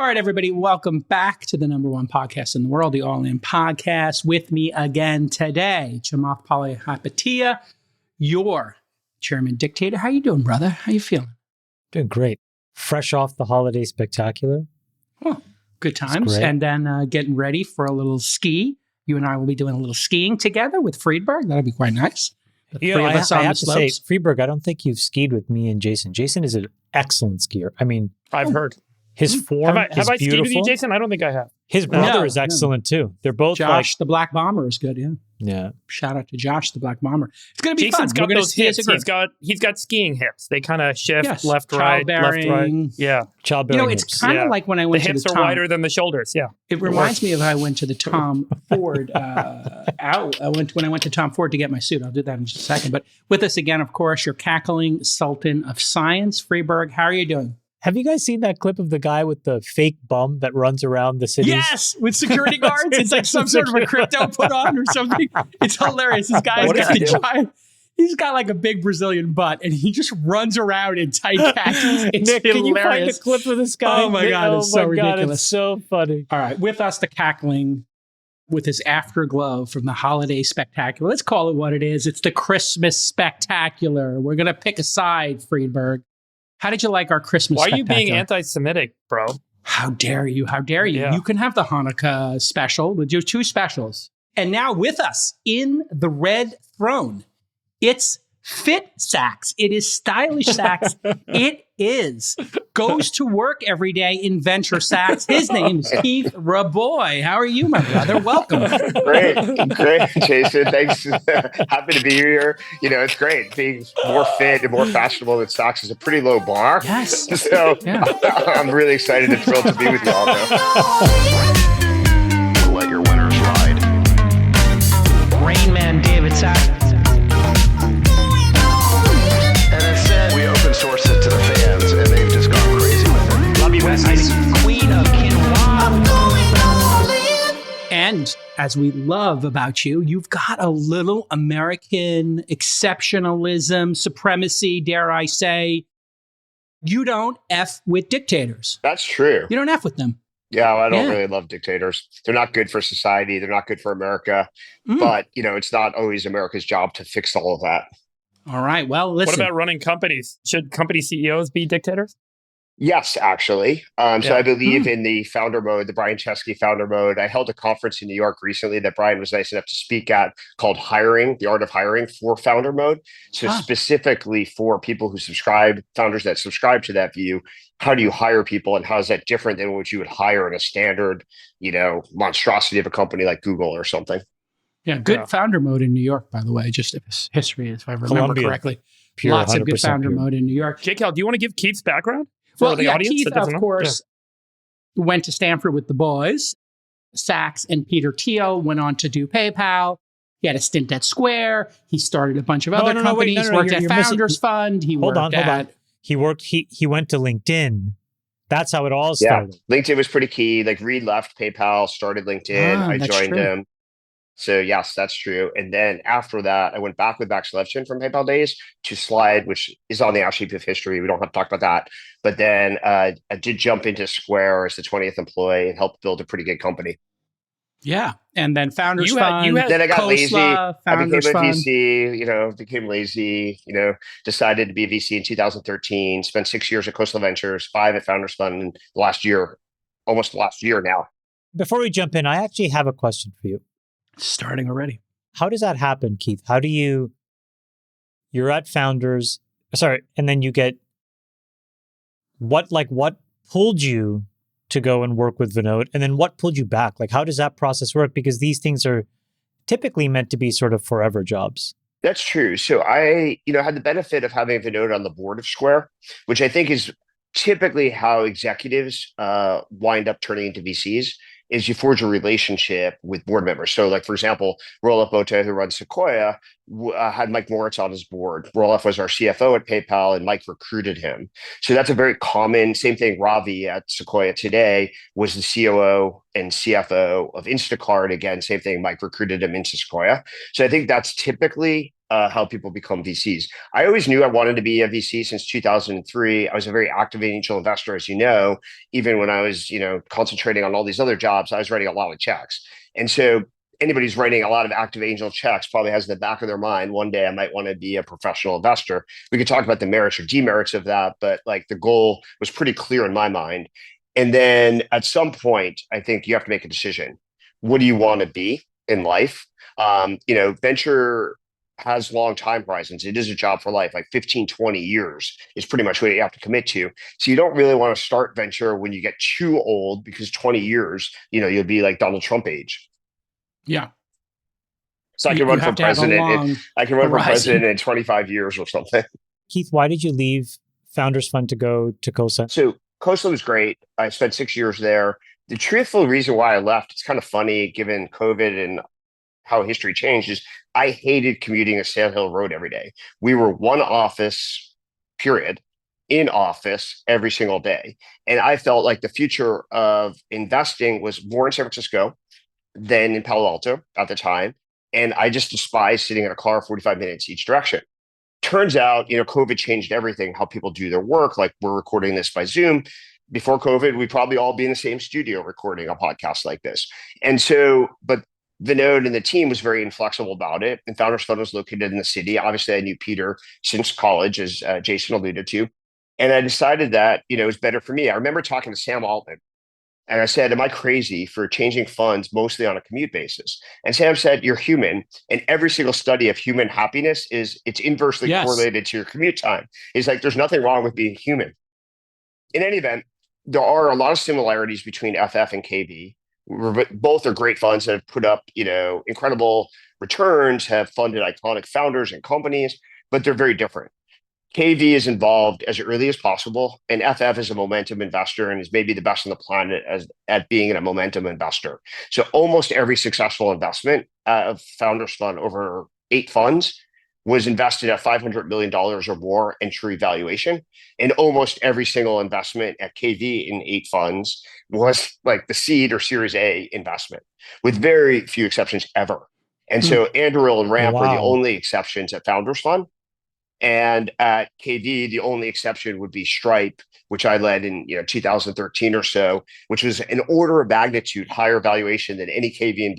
All right, everybody, welcome back to the number one podcast in the world, the All In Podcast. With me again today, Chamath Palihapitiya, your chairman dictator. How you doing, brother? How you feeling? Doing great. Fresh off the holiday spectacular. Oh, good times. And then getting ready for a little ski. You and I will be doing a little skiing together with Friedberg. That'll be quite nice. The three of us on the slopes. I have to say, Friedberg, I don't think you've skied with me and Jason. Jason is an excellent skier. I mean, I've heard. His form have is I beautiful. skied with you, Jason? I don't think I have. His brother is excellent too. They're both Josh, the Black Bomber, is good. Yeah. Shout out to Josh, the Black Bomber. It's going to be Jason's fun. got those hips. He's got skiing hips. They kind of shift left, right, left, right. Yeah. Childbearing it's kind of like when I went the to hips are wider than the shoulders. Yeah. It reminds me of how I went to the Tom Ford when I went to Tom Ford to get my suit. I'll do that in just a second. But with us again, of course, your cackling sultan of science, Friedberg. How are you doing? Have you guys seen that clip of the guy with the fake bum that runs around the cities? Yes, with security guards. It's like some sort of a crypto put on or something. It's hilarious. This guy's got a giant. He's got like a big Brazilian butt, and he just runs around in tight khakis. It's Nick, hilarious. Can you find a clip of this guy? Oh my God, it's so ridiculous. It's so funny. All right, with us, the cackling with his afterglow from the holiday spectacular. Let's call it what it is. It's the Christmas spectacular. We're going to pick a side, Friedberg. How did you like our Christmas spectacular? Why are you being anti-Semitic, bro? How dare you? How dare you? Yeah. You can have the Hanukkah special. We'll do two specials. And now with us in the red throne, it's Fit Sachs. It is stylish Sachs. It is. Goes to work every day in Venture Sachs. His name is Keith Rabois. How are you, my brother? Welcome. Great, Jason. Thanks. Happy to be here. It's great. Being more fit and more fashionable than Sachs is a pretty low bar. Yes. So I'm really excited and thrilled to be with you all now. Let your winners ride. Rain Man David Sachs. We open source it to the fans, and they've just gone crazy with it. Love you, Besties. Queen of Quinoa. And as we love about you, you've got a little American exceptionalism, supremacy, dare I say. You don't F with dictators. That's true. You don't F with them. Yeah, well, I don't really love dictators. They're not good for society. They're not good for America. But, it's not always America's job to fix all of that. All right. Well, listen. What about running companies? Should company CEOs be dictators? Yes, actually. So I believe in the founder mode, the Brian Chesky founder mode. I held a conference in New York recently that Brian was nice enough to speak at called Hiring, the Art of Hiring for Founder Mode. So specifically for people who founders that subscribe to that view, how do you hire people and how is that different than what you would hire in a standard, monstrosity of a company like Google or something? Yeah, good founder mode in New York, by the way, just history, if I remember correctly. Pure, lots of good founder mode in New York. Jacob, do you want to give Keith's background? Well, Keith, of course, went to Stanford with the boys. Sachs and Peter Thiel went on to do PayPal. He had a stint at Square. He started a bunch of other companies. Worked at Founders Fund. Hold on. He went to LinkedIn. That's how it all started. Yeah, LinkedIn was pretty key. Like Reed left PayPal, started LinkedIn. I joined him. So yes, that's true. And then after that, I went back with Max Levchin from PayPal days to Slide, which is on the ash heap of history. We don't have to talk about that. But then I did jump into Square as the 20th employee and helped build a pretty good company. Yeah. And then Founders Fund. Then I got Khosla, lazy. I became a Fund. VC, became lazy, decided to be a VC in 2013, spent 6 years at Khosla Ventures, 5 at Founders Fund, and almost the last year now. Before we jump in, I actually have a question for you. Starting already. How does that happen, Keith? How do you're at Founders, and then you get, what pulled you to go and work with Vinod, and then what pulled you back? Like, how does that process work? Because these things are typically meant to be sort of forever jobs. That's true. So I, had the benefit of having Vinod on the board of Square, which I think is typically how executives wind up turning into VCs. Is you forge a relationship with board members. So like, for example, Roelof Botha, who runs Sequoia, had Mike Moritz on his board. Roelof was our CFO at PayPal and Mike recruited him. So that's a very common, same thing. Ravi at Sequoia today was the COO and CFO of Instacart. Again, same thing. Mike recruited him into Sequoia. So I think that's typically how people become VCs. I always knew I wanted to be a VC since 2003. I was a very active angel investor, as you know. Even when I was, concentrating on all these other jobs, I was writing a lot of checks. And so anybody who's writing a lot of active angel checks probably has in the back of their mind, one day I might want to be a professional investor. We could talk about the merits or demerits of that, but like the goal was pretty clear in my mind. And then at some point, I think you have to make a decision. What do you want to be in life? Venture has long time horizons. It is a job for life, like 15, 20 years is pretty much what you have to commit to. So you don't really want to start venture when you get too old, because 20 years, you'll be like Donald Trump age. Yeah. So I can run for president. I can run for president in 25 years or something. Keith, why did you leave Founders Fund to go to Khosla? So Khosla was great. I spent 6 years there. The truthful reason why I left, it's kind of funny given COVID and how history changed, is I hated commuting a Sand Hill Road every day. We were one office, period, in office every single day. And I felt like the future of investing was more in San Francisco than in Palo Alto at the time. And I just despised sitting in a car 45 minutes each direction. Turns out, COVID changed everything, how people do their work. Like, we're recording this by Zoom. Before COVID, we'd probably all be in the same studio recording a podcast like this. And so, but Vinod and the team was very inflexible about it. And Founders Fund was located in the city. Obviously, I knew Peter since college, as Jason alluded to. And I decided that, it was better for me. I remember talking to Sam Altman. And I said, am I crazy for changing funds mostly on a commute basis? And Sam said, you're human. And every single study of human happiness it's inversely correlated to your commute time. It's like, there's nothing wrong with being human. In any event, there are a lot of similarities between FF and KV. Both are great funds that have put up, incredible returns, have funded iconic founders and companies, but they're very different. KV is involved as early as possible, and FF is a momentum investor and is maybe the best on the planet at being a momentum investor. So almost every successful investment of Founders Fund, over 8 funds, was invested at $500 million or more entry valuation. And almost every single investment at KV in 8 funds was like the seed or Series A investment, with very few exceptions ever. And so Anduril and Ramp were the only exceptions at Founders Fund. And at KV, the only exception would be Stripe, which I led in 2013 or so, which was an order of magnitude higher valuation than any KV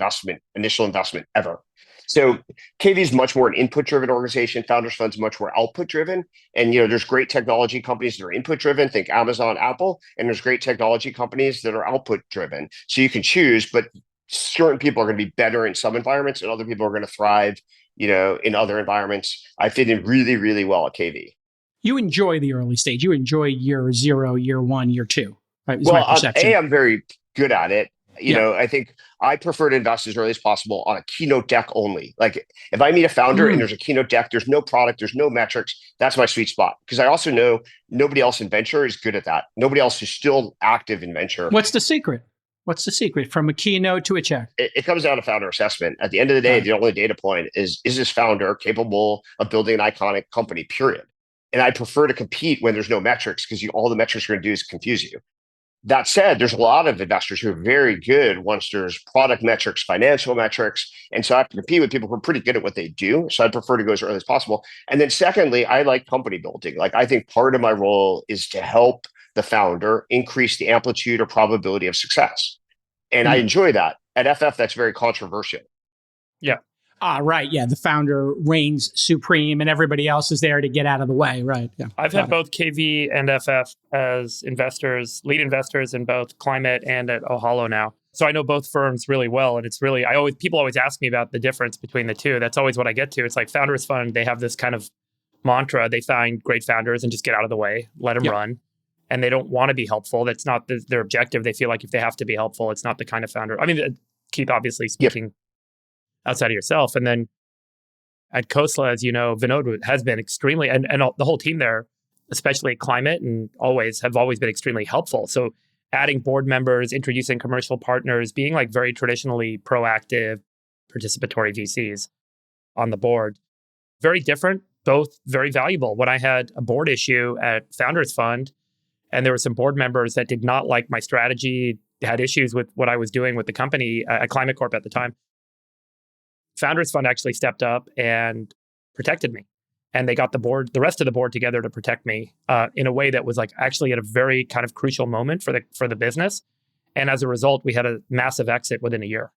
initial investment ever. So KV is much more an input-driven organization. Founders Fund's much more output-driven. And there's great technology companies that are input-driven, think Amazon, Apple, and there's great technology companies that are output-driven. So you can choose, but certain people are going to be better in some environments, and other people are going to thrive in other environments. I fit in really, really well at KV. You enjoy the early stage. You enjoy year 0, year 1, year 2. Right? My perception. I'm very good at it. I think I prefer to invest as early as possible on a keynote deck only. Like, if I meet a founder and there's a keynote deck, there's no product, there's no metrics, that's my sweet spot. Because I also know nobody else in venture is good at that. Nobody else is still active in venture. What's the secret? What's the secret from a keynote to a check? It comes down to founder assessment. At the end of the day, the only data point is this founder capable of building an iconic company, period. And I prefer to compete when there's no metrics, because all the metrics you're going to do is confuse you. That said, there's a lot of investors who are very good once there's product metrics, financial metrics. And so I have to compete with people who are pretty good at what they do. So I'd prefer to go as early as possible. And then secondly, I like company building. Like, I think part of my role is to help the founder increase the amplitude or probability of success. And I enjoy that. At FF, that's very controversial. Yeah. Right. Yeah. The founder reigns supreme and everybody else is there to get out of the way. Right. Yeah. I've had both KV and FF as investors, lead investors in both Climate and at Ohalo now. So I know both firms really well. And it's really, people always ask me about the difference between the two. That's always what I get to. It's like Founders Fund, they have this kind of mantra. They find great founders and just get out of the way, let them run. And they don't want to be helpful. That's not their objective. They feel like if they have to be helpful, it's not the kind of founder. I mean, Keith, obviously speaking outside of yourself. And then at Khosla, as you know, Vinod has been extremely, and the whole team there, especially Climate, and have always been extremely helpful. So adding board members, introducing commercial partners, being like very traditionally proactive, participatory VCs on the board. Very different, both very valuable. When I had a board issue at Founders Fund, and there were some board members that did not like my strategy, had issues with what I was doing with the company at Climate Corp at the time. Founders Fund actually stepped up and protected me. And they got the rest of the board together to protect me in a way that was like actually at a very kind of crucial moment for the business. And as a result, we had a massive exit within a year.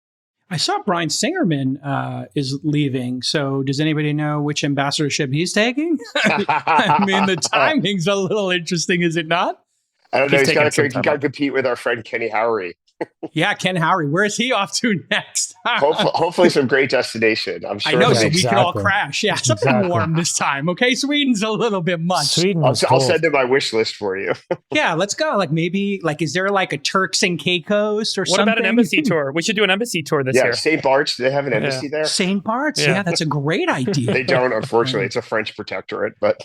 I saw Brian Singerman is leaving. So does anybody know which ambassadorship he's taking? I mean, the timing's a little interesting, is it not? I don't know. He's got to off. compete with our friend Kenny Howery. Yeah, Ken Howery. Where is he off to next? Hopefully some great destination. I'm sure. I know, so we can all crash. Yeah, something warm this time. Okay, Sweden's a little bit much. Sweden I'll send in my wish list for you. Yeah, let's go. Like maybe, is there like a Turks and Caicos or something? What about an embassy tour? We should do an embassy tour this year. Yeah, St. Bart's. Do they have an embassy there? St. Bart's. Yeah, that's a great idea. They don't, unfortunately. It's a French protectorate, but.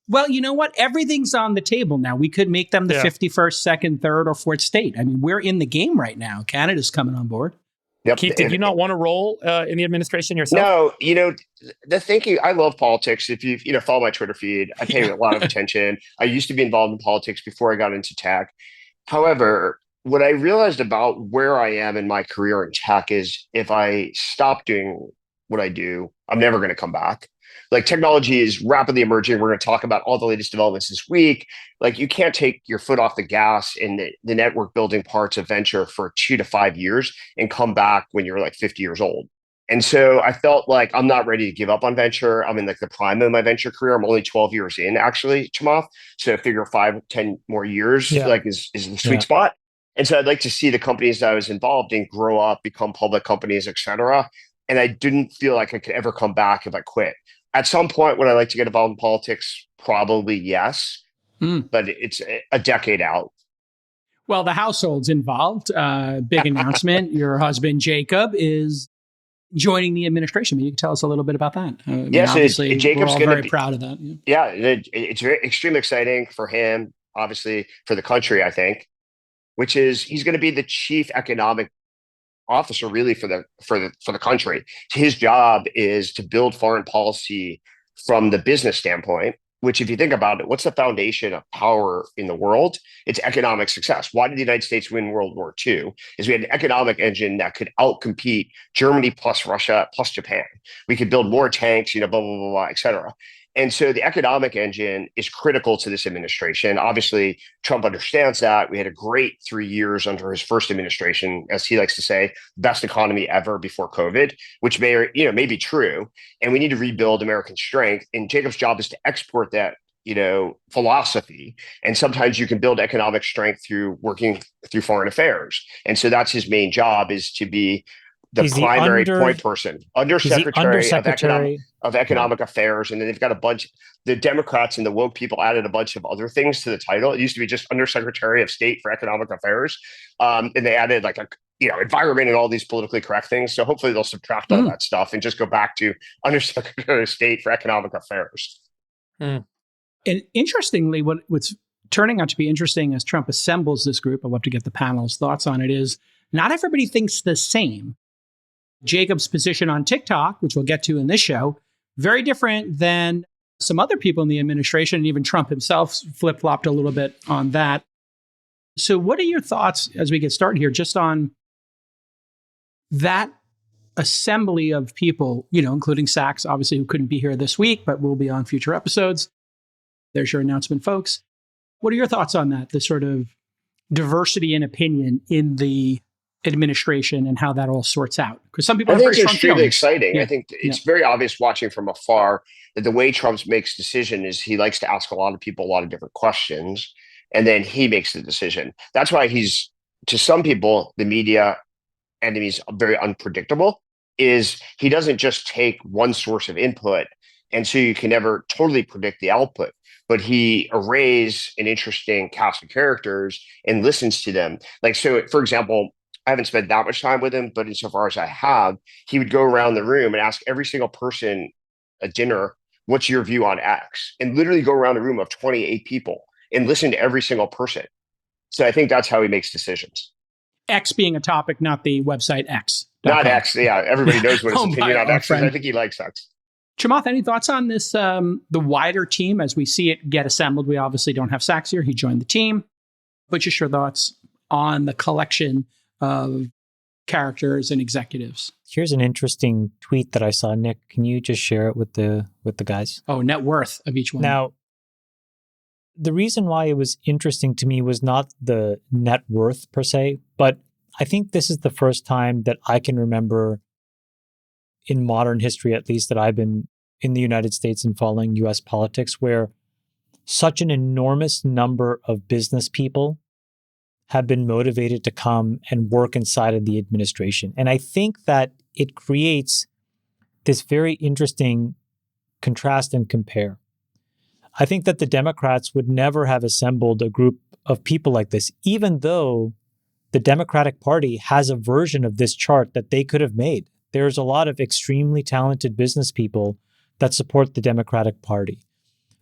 Well, you know what? Everything's on the table now. We could make them the 51st, 2nd, 3rd, or 4th state. I mean, we're in the game right now. Canada's coming on board. Yep. Keith, did you not want to roll in the administration yourself? No, the thinking, I love politics. If you follow my Twitter feed, I pay a lot of attention. I used to be involved in politics before I got into tech. However, what I realized about where I am in my career in tech is if I stop doing what I do, I'm never going to come back. Like technology is rapidly emerging. We're going to talk about all the latest developments this week. Like you can't take your foot off the gas in the network building parts of venture for 2 to 5 years and come back when you're like 50 years old. And so I felt like I'm not ready to give up on venture. I'm in like the prime of my venture career. I'm only 12 years in actually, Chamath. So I figure 5, 10 more years is the sweet spot. And so I'd like to see the companies that I was involved in grow up, become public companies, et cetera. And I didn't feel like I could ever come back if I quit. At some point, would I like to get involved in politics? Probably yes, but it's a decade out. Well, the household's involved. Big announcement. Your husband, Jacob, is joining the administration. Maybe you can tell us a little bit about that. Yes, obviously, Jacob's we're all very proud of that. Yeah, it's very extremely exciting for him, obviously for the country, I think, which is he's going to be the chief economic officer really for the country. His job is to build foreign policy from the business standpoint, which if you think about it, what's the foundation of power in the world? It's economic success. Why did the United States win World War II? Is we had an economic engine that could outcompete Germany plus Russia plus Japan. We could build more tanks, blah, blah, blah, blah, et cetera. And so the economic engine is critical to this administration. Obviously, Trump understands that. We had a great 3 years under his first administration, as he likes to say, best economy ever before COVID, which may be true. And we need to rebuild American strength. And Jacob's job is to export that, philosophy. And sometimes you can build economic strength through working through foreign affairs. And so that's his main job, is to be the primary point person, undersecretary of economic affairs. And then they've got a bunch, the Democrats and the woke people added a bunch of other things to the title. It used to be just undersecretary of state for economic affairs. And they added like environment and all these politically correct things. So hopefully they'll subtract all that stuff and just go back to undersecretary of state for economic affairs. And interestingly, what's turning out to be interesting as Trump assembles this group, I'd love to get the panel's thoughts on it, is not everybody thinks the same. Jacob's position on TikTok, which we'll get to in this show, very different than some other people in the administration, and even Trump himself flip-flopped a little bit on that. So what are your thoughts as we get started here, just on that assembly of people, including Sachs, obviously, who couldn't be here this week, but will be on future episodes. There's your announcement, folks. What are your thoughts on that, the sort of diversity in opinion in the administration and how that all sorts out? Because some people I have think very it's strong extremely feelings. exciting. Yeah. I think it's very obvious watching from afar that the way Trump makes decision is he likes to ask a lot of people a lot of different questions, and then he makes the decision. That's why he's, to some people, the media enemies, very unpredictable, is he doesn't just take one source of input, and so you can never totally predict the output. But he arrays an interesting cast of characters and listens to them. Like, so, for example, I haven't spent that much time with him, but insofar as I have, he would go around the room and ask every single person at dinner, what's your view on X? And literally go around the room of 28 people and listen to every single person. So I think that's how he makes decisions. X being a topic, not the website X. Not X. Yeah, everybody knows what his opinion on X is. Friend. I think he likes X. Chamath, any thoughts on this, the wider team as we see it get assembled? We obviously don't have Sachs here. He joined the team. But just your thoughts on the collection of characters and executives. Here's an interesting tweet that I saw. Nick, can you just share it with the guys? Oh, net worth of each one. Now, the reason why it was interesting to me was not the net worth per se, but I think this is the first time that I can remember in modern history, at least, that I've been in the United States and following US politics, where such an enormous number of business people have been motivated to come and work inside of the administration. And I think that it creates this very interesting contrast and compare. I think that the Democrats would never have assembled a group of people like this, even though the Democratic Party has a version of this chart that they could have made. There's a lot of extremely talented business people that support the Democratic Party.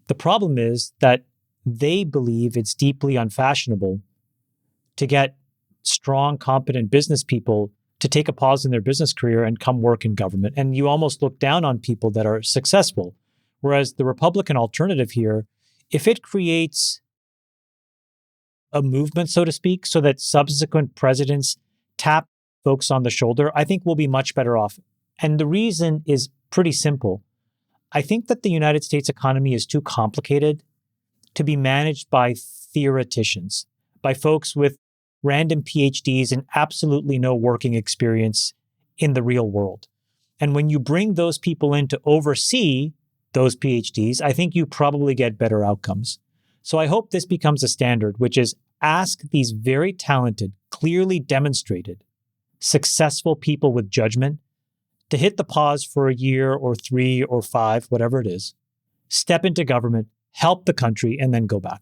The problem is that they believe it's deeply unfashionable to get strong, competent business people to take a pause in their business career and come work in government. And you almost look down on people that are successful. Whereas the Republican alternative here, if it creates a movement, so to speak, so that subsequent presidents tap folks on the shoulder, I think we'll be much better off. And the reason is pretty simple. I think that the United States economy is too complicated to be managed by theoreticians, by folks with random PhDs and absolutely no working experience in the real world. And when you bring those people in to oversee those PhDs, I think you probably get better outcomes. So I hope this becomes a standard, which is ask these very talented, clearly demonstrated, successful people with judgment to hit the pause for a year or 3 or 5, whatever it is, step into government, help the country, and then go back.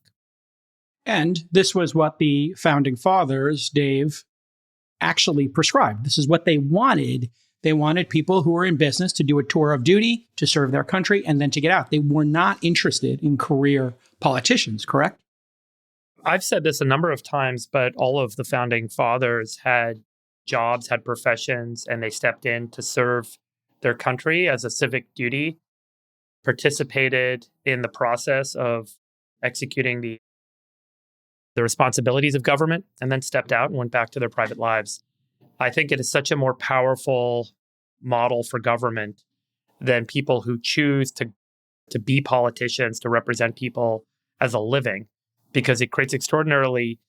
And this was what the founding fathers, Dave, actually prescribed. This is what they wanted. They wanted people who were in business to do a tour of duty, to serve their country, and then to get out. They were not interested in career politicians, correct? I've said this a number of times, but all of the founding fathers had jobs, had professions, and they stepped in to serve their country as a civic duty, participated in the process of executing the responsibilities of government, and then stepped out and went back to their private lives. I think it is such a more powerful model for government than people who choose to be politicians, to represent people as a living, because it creates extraordinarily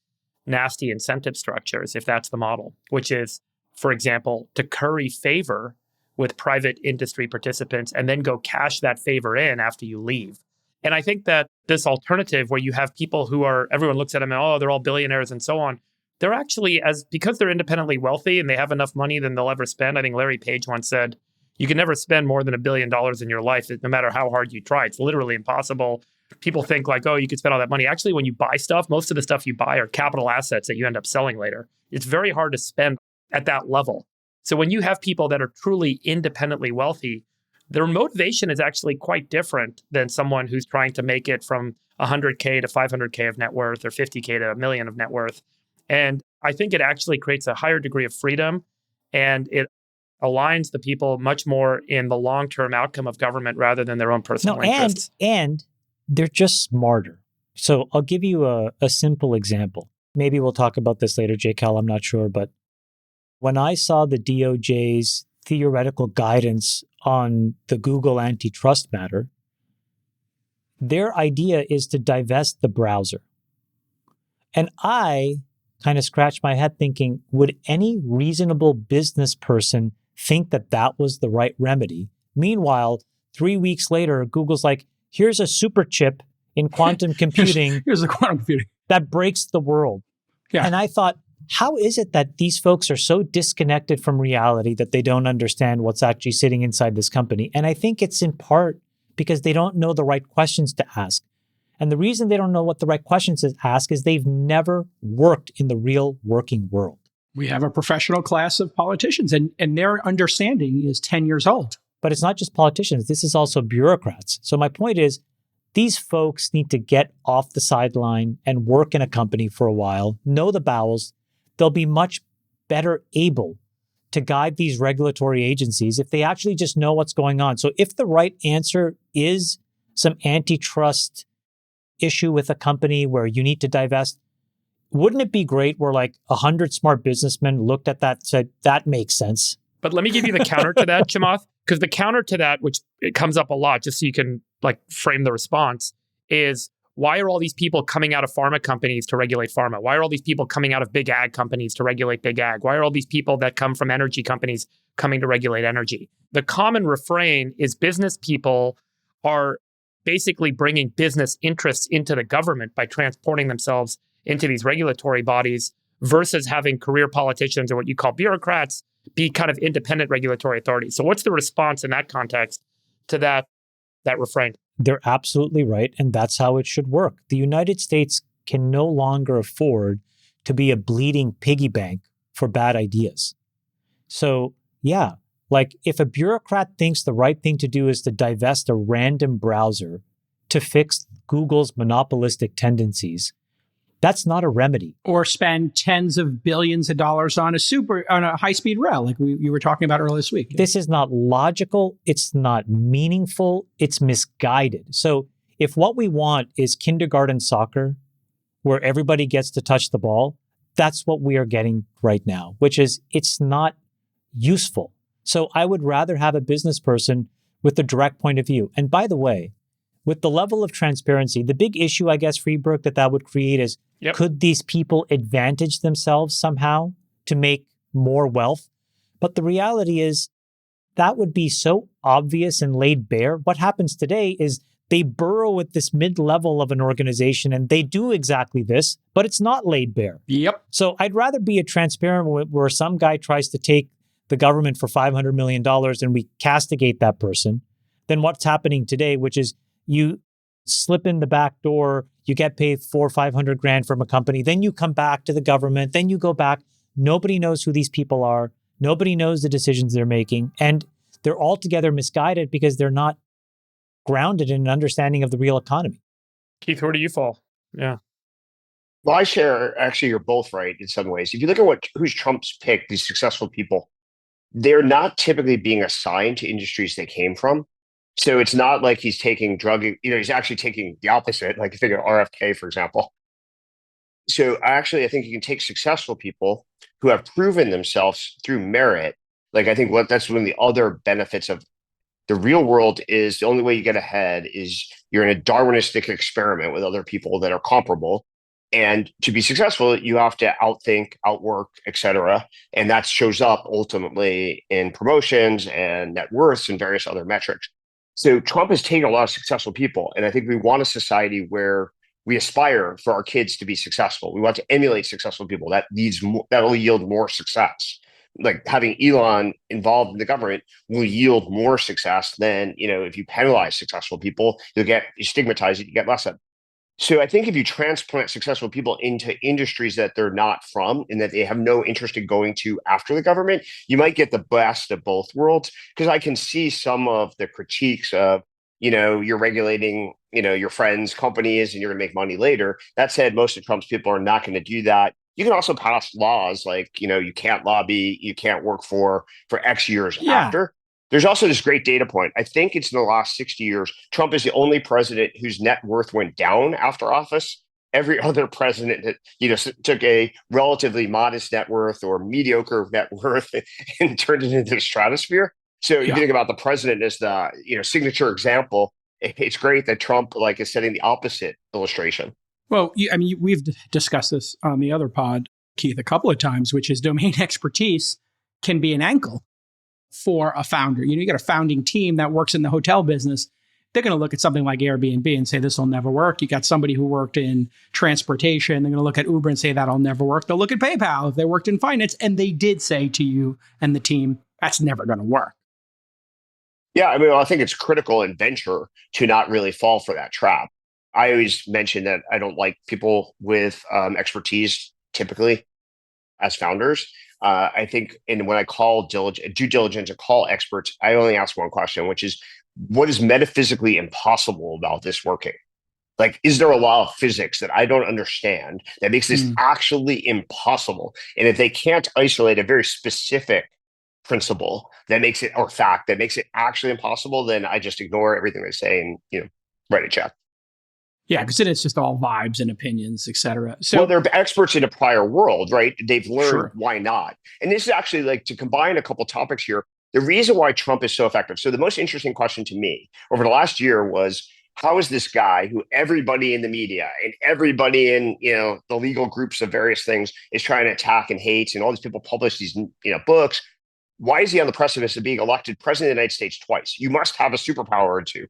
nasty incentive structures if that's the model, which is, for example, to curry favor with private industry participants and then go cash that favor in after you leave. And I think that this alternative where you have people who are, everyone looks at them and, oh, they're all billionaires and so on. They're actually, because they're independently wealthy and they have enough money than they'll ever spend. I think Larry Page once said, you can never spend more than $1 billion in your life, no matter how hard you try. It's literally impossible. People think like, oh, you could spend all that money. Actually, when you buy stuff, most of the stuff you buy are capital assets that you end up selling later. It's very hard to spend at that level. So when you have people that are truly independently wealthy, their motivation is actually quite different than someone who's trying to make it from 100K to 500K of net worth or 50K to $1 million of net worth. And I think it actually creates a higher degree of freedom, and it aligns the people much more in the long-term outcome of government rather than their own personal interests. And they're just smarter. So I'll give you a simple example. Maybe we'll talk about this later, J. Cal, I'm not sure. But when I saw the DOJ's theoretical guidance on the Google antitrust matter, their idea is to divest the browser. And I kind of scratched my head thinking, would any reasonable business person think that that was the right remedy? Meanwhile, 3 weeks later, Google's like, here's a super chip in quantum computing. Here's the quantum computing that breaks the world. Yeah. And I thought, how is it that these folks are so disconnected from reality that they don't understand what's actually sitting inside this company? And I think it's in part because they don't know the right questions to ask. And the reason they don't know what the right questions to ask is they've never worked in the real working world. We have a professional class of politicians, and their understanding is 10 years old. But it's not just politicians. This is also bureaucrats. So my point is, these folks need to get off the sideline and work in a company for a while, know the bowels. They'll be much better able to guide these regulatory agencies if they actually just know what's going on. So if the right answer is some antitrust issue with a company where you need to divest, wouldn't it be great where like 100 smart businessmen looked at that and said, that makes sense? But let me give you the counter to that, Chamath, because the counter to that, which it comes up a lot, just so you can like frame the response, is why are all these people coming out of pharma companies to regulate pharma? Why are all these people coming out of big ag companies to regulate big ag? Why are all these people that come from energy companies coming to regulate energy? The common refrain is business people are basically bringing business interests into the government by transporting themselves into these regulatory bodies versus having career politicians or what you call bureaucrats be kind of independent regulatory authorities. So what's the response in that context to that refrain? They're absolutely right. And that's how it should work. The United States can no longer afford to be a bleeding piggy bank for bad ideas. So, yeah, like if a bureaucrat thinks the right thing to do is to divest a random browser to fix Google's monopolistic tendencies, that's not a remedy. Or spend tens of billions of dollars on a high-speed rail, like you were talking about earlier this week. This is not logical. It's not meaningful. It's misguided. So if what we want is kindergarten soccer, where everybody gets to touch the ball, that's what we are getting right now, which is it's not useful. So I would rather have a business person with a direct point of view. And by the way, with the level of transparency, the big issue, I guess, Freeberg, that would create is, could these people advantage themselves somehow to make more wealth? But the reality is that would be so obvious and laid bare. What happens today is they burrow at this mid-level of an organization and they do exactly this, but it's not laid bare. Yep. So I'd rather be a transparent where some guy tries to take the government for $500 million and we castigate that person than what's happening today, which is you slip in the back door, you get paid $400,000 or $500,000 from a company, then you come back to the government, then you go back. Nobody knows who these people are. Nobody knows the decisions they're making. And they're altogether misguided because they're not grounded in an understanding of the real economy. Keith, where do you fall? Yeah. Well, I share, actually, you're both right in some ways. If you look at who's Trump's picked, these successful people, they're not typically being assigned to industries they came from. So it's not like he's taking he's actually taking the opposite. Like you think of RFK, for example. So I think you can take successful people who have proven themselves through merit. Like I think that's one of the other benefits of the real world is the only way you get ahead is you're in a Darwinistic experiment with other people that are comparable. And to be successful, you have to outthink, outwork, et cetera. And that shows up ultimately in promotions and net worths and various other metrics. So Trump has taken a lot of successful people. And I think we want a society where we aspire for our kids to be successful. We want to emulate successful people. That'll yield more success. Like having Elon involved in the government will yield more success than, if you penalize successful people, you stigmatize it, you get less of it. So I think if you transplant successful people into industries that they're not from and that they have no interest in going to after the government, you might get the best of both worlds. Because I can see some of the critiques of, you're regulating, your friends' companies and you're going to make money later. That said, most of Trump's people are not going to do that. You can also pass laws like, you can't lobby, you can't work for X years after. There's also this great data point. I think it's in the last 60 years, Trump is the only president whose net worth went down after office. Every other president that, took a relatively modest net worth or mediocre net worth and turned it into the stratosphere. So if you think about the president as the, signature example, it's great that Trump is setting the opposite illustration. Well, we've discussed this on the other pod, Keith, a couple of times, which is domain expertise can be an ankle for a founder. You got a founding team that works in the hotel business. They're going to look at something like Airbnb and say, this will never work. You got somebody who worked in transportation. They're going to look at Uber and say, that'll never work. They'll look at PayPal if they worked in finance. And they did say to you and the team, that's never going to work. Yeah, I think it's critical in venture to not really fall for that trap. I always mention that I don't like people with expertise typically as founders. I think, and when I call due diligence or call experts, I only ask one question, which is, what is metaphysically impossible about this working? Like, is there a law of physics that I don't understand that makes this actually impossible? And if they can't isolate a very specific principle that makes it, or fact that makes it actually impossible, then I just ignore everything they say and, write a check. Yeah, because then it's just all vibes and opinions, et cetera. So, well, they're experts in a prior world, right? They've learned Sure. why not. And this is actually like to combine a couple topics here. The reason why Trump is so effective. So the most interesting question to me over the last year was, how is this guy who everybody in the media and everybody in, the legal groups of various things is trying to attack and hate, and all these people publish these, books. Why is he on the precipice of being elected president of the United States twice? You must have a superpower or two.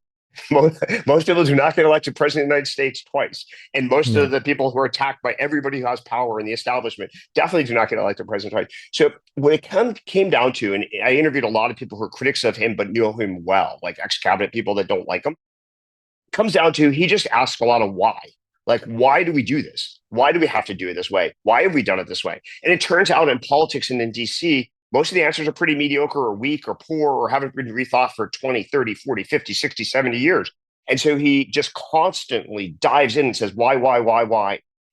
Most people do not get elected president of the United States twice. And most of the people who are attacked by everybody who has power in the establishment definitely do not get elected president twice. So when it came down to, and I interviewed a lot of people who are critics of him, but knew him well, like ex-cabinet people that don't like him, it comes down to, he just asks a lot of why. Like, why do we do this? Why do we have to do it this way? Why have we done it this way? And it turns out in politics and in DC, most of the answers are pretty mediocre or weak or poor or haven't been rethought for 20, 30, 40, 50, 60, 70 years. And so he just constantly dives in and says, why?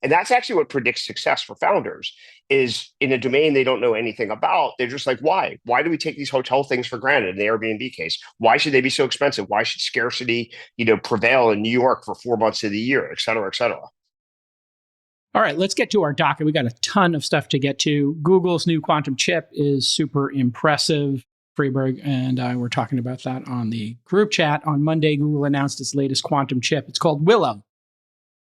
And that's actually what predicts success for founders, is in a domain they don't know anything about. They're just like, why? Why do we take these hotel things for granted in the Airbnb case? Why should they be so expensive? Why should scarcity, prevail in New York for 4 months of the year, et cetera, et cetera? All right, let's get to our docket. We got a ton of stuff to get to. Google's new quantum chip is super impressive. Friedberg and I were talking about that on the group chat. On Monday, Google announced its latest quantum chip. It's called Willow.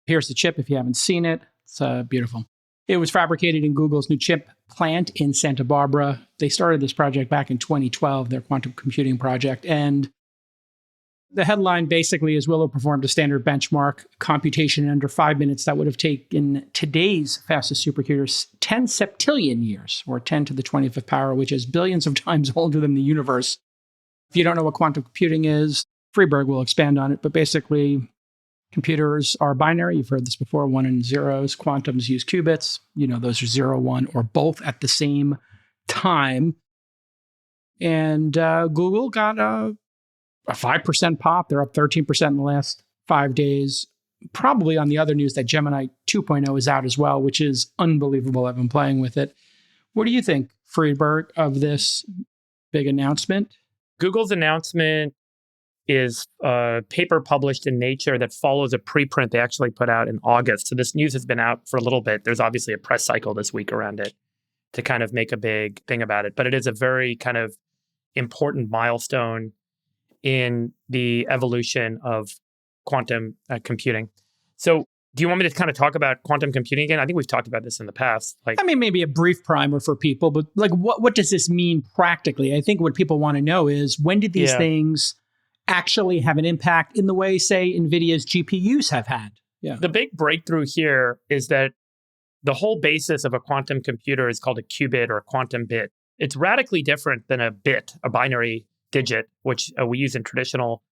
Here's the chip if you haven't seen it. It's beautiful. It was fabricated in Google's new chip plant in Santa Barbara. They started this project back in 2012, their quantum computing project. And the headline basically is Willow performed a standard benchmark computation in under 5 minutes that would have taken today's fastest supercomputers 10 septillion years, or 10 to the 25th power, which is billions of times older than the universe. If you don't know what quantum computing is, Friedberg will expand on it, but basically computers are binary. You've heard this before, 1 and zeros. Quantums use qubits. Those are 0, 1, or both at the same time. And Google got a 5% pop. They're up 13% in the last 5 days. Probably on the other news that Gemini 2.0 is out as well, which is unbelievable. I've been playing with it. What do you think, Friedberg, of this big announcement? Google's announcement is a paper published in Nature that follows a preprint they actually put out in August. So this news has been out for a little bit. There's obviously a press cycle this week around it to kind of make a big thing about it. But it is a very kind of important milestone in the evolution of quantum computing. So do you want me to kind of talk about quantum computing again? I think we've talked about this in the past. Maybe a brief primer for people, but what does this mean practically? I think what people want to know is, when did these things actually have an impact in the way, say, NVIDIA's GPUs have had? Yeah. The big breakthrough here is that the whole basis of a quantum computer is called a qubit or a quantum bit. It's radically different than a bit, a binary digit, which we use in traditional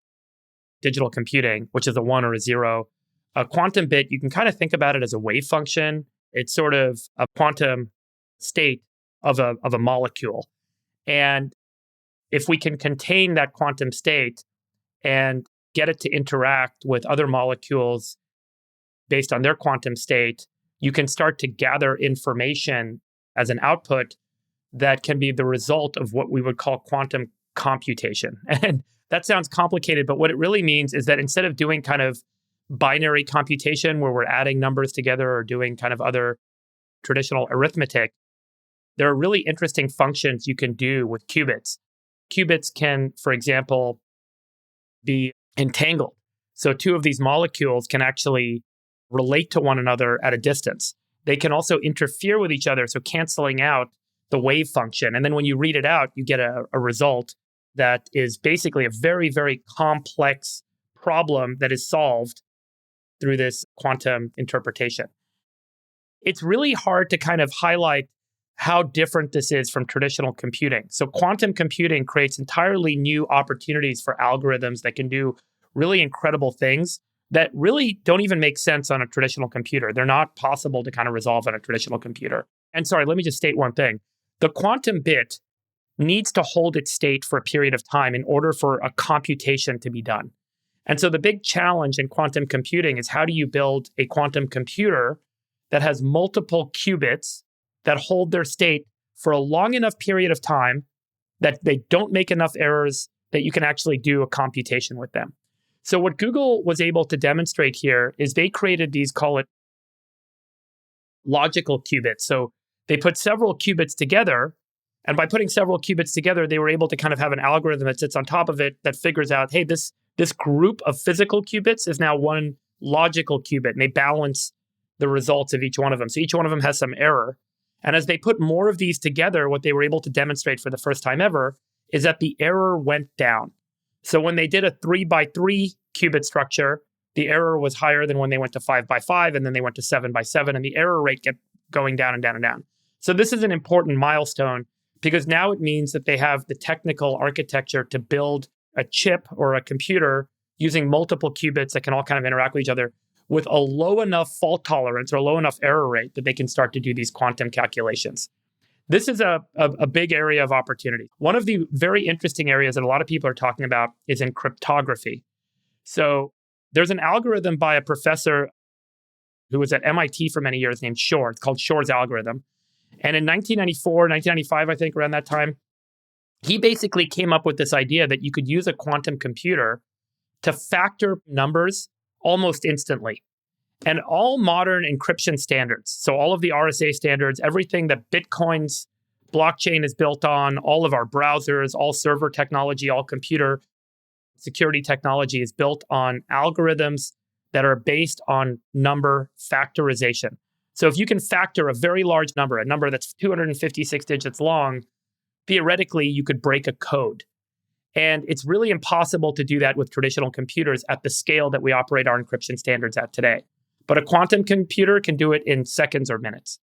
digital computing, which is a 1 or a 0. A quantum bit, you can kind of think about it as a wave function. It's sort of a quantum state of a molecule. And if we can contain that quantum state and get it to interact with other molecules based on their quantum state, you can start to gather information as an output that can be the result of what we would call quantum computation. And that sounds complicated, but what it really means is that instead of doing kind of binary computation where we're adding numbers together or doing kind of other traditional arithmetic, there are really interesting functions you can do with qubits. Qubits can, for example, be entangled. So two of these molecules can actually relate to one another at a distance. They can also interfere with each other, so canceling out the wave function. And then when you read it out, you get a result that is basically a very, very complex problem that is solved through this quantum interpretation. It's really hard to kind of highlight how different this is from traditional computing. So quantum computing creates entirely new opportunities for algorithms that can do really incredible things that really don't even make sense on a traditional computer. They're not possible to kind of resolve on a traditional computer. And sorry, let me just state one thing. The quantum bit needs to hold its state for a period of time in order for a computation to be done. And so the big challenge in quantum computing is, how do you build a quantum computer that has multiple qubits that hold their state for a long enough period of time that they don't make enough errors that you can actually do a computation with them. So what Google was able to demonstrate here is they created these, call it logical qubits. So they put several qubits together. And by putting several qubits together, they were able to kind of have an algorithm that sits on top of it that figures out, hey, this group of physical qubits is now one logical qubit. And they balance the results of each one of them. So each one of them has some error. And as they put more of these together, what they were able to demonstrate for the first time ever is that the error went down. So when they did a 3x3 qubit structure, the error was higher than when they went to 5x5, and then they went to 7x7, and the error rate kept going down and down and down. So this is an important milestone because now it means that they have the technical architecture to build a chip or a computer using multiple qubits that can all kind of interact with each other with a low enough fault tolerance or low enough error rate that they can start to do these quantum calculations. This is a big area of opportunity. One of the very interesting areas that a lot of people are talking about is in cryptography. So there's an algorithm by a professor who was at MIT for many years named Shor. It's called Shor's algorithm. And in 1994, 1995, I think, around that time, he basically came up with this idea that you could use a quantum computer to factor numbers almost instantly. And all modern encryption standards, so all of the RSA standards, everything that Bitcoin's blockchain is built on, all of our browsers, all server technology, all computer security technology is built on algorithms that are based on number factorization. So if you can factor a very large number, a number that's 256 digits long, theoretically, you could break a code. And it's really impossible to do that with traditional computers at the scale that we operate our encryption standards at today. But a quantum computer can do it in seconds or minutes.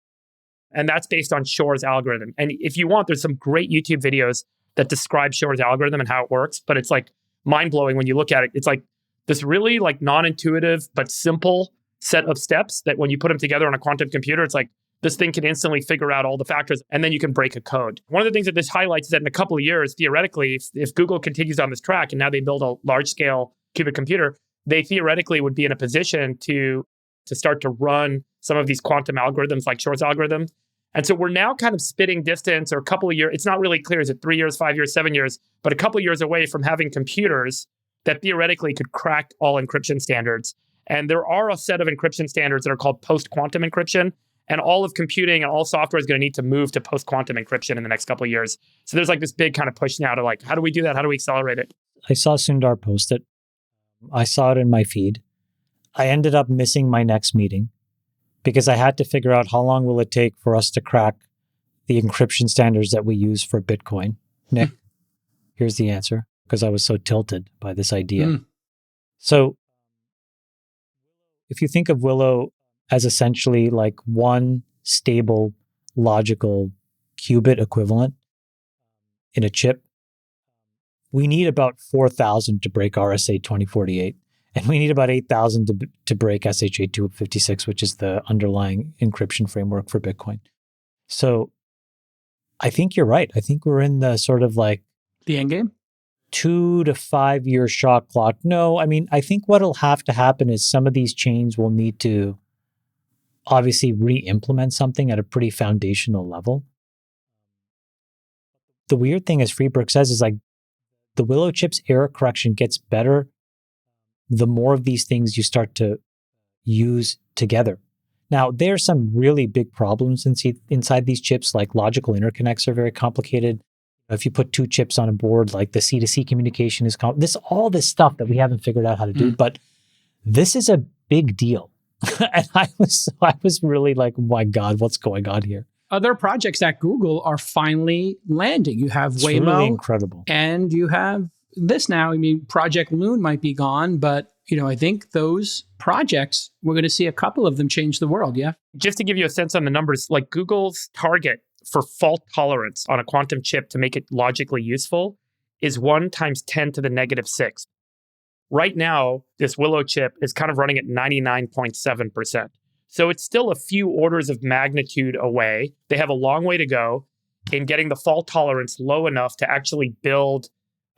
And that's based on Shor's algorithm. And if you want, there's some great YouTube videos that describe Shor's algorithm and how it works. But it's like mind-blowing when you look at it. It's like this really like non-intuitive but simple set of steps that when you put them together on a quantum computer, it's like this thing can instantly figure out all the factors and then you can break a code. One of the things that this highlights is that in a couple of years, theoretically, if Google continues on this track and now they build a large-scale qubit computer, they theoretically would be in a position to start to run some of these quantum algorithms like Shor's algorithm. And so we're now kind of spitting distance or a couple of years. It's not really clear. Is it 3 years, 5 years, 7 years, but a couple of years away from having computers that theoretically could crack all encryption standards. And there are a set of encryption standards that are called post-quantum encryption. And all of computing and all software is going to need to move to post-quantum encryption in the next couple of years. So there's like this big kind of push now to like, how do we do that? How do we accelerate it? I saw Sundar post it. I saw it in my feed. I ended up missing my next meeting because I had to figure out how long will it take for us to crack the encryption standards that we use for Bitcoin. Nick, here's the answer, because I was so tilted by this idea. So if you think of Willow as essentially like one stable, logical qubit equivalent in a chip, we need about 4,000 to break RSA 2048. And we need about 8,000 to break SHA 256, which is the underlying encryption framework for Bitcoin. So I think you're right. I think we're in the sort of like the end game, 2 to 5 year shot clock. No, I mean, I think what'll have to happen is some of these chains will need to obviously re-implement something at a pretty foundational level. The weird thing, as Friedberg says, is like the Willow chip's error correction gets better the more of these things you start to use together. Now, there are some really big problems inside these chips, like logical interconnects are very complicated. If you put two chips on a board, like the C2C communication is all this stuff that we haven't figured out how to do. But this is a big deal. And I was really like, oh my God, what's going on here? Other projects at Google are finally landing. You have It's Waymo, really incredible. And you have this now. I mean, Project Loon might be gone, but I think those projects, we're going to see a couple of them change the world. Yeah. Just to give you a sense on the numbers, like Google's target for fault tolerance on a quantum chip to make it logically useful is 1 × 10 to the -6. Right now, this Willow chip is kind of running at 99.7%. So it's still a few orders of magnitude away. They have a long way to go in getting the fault tolerance low enough to actually build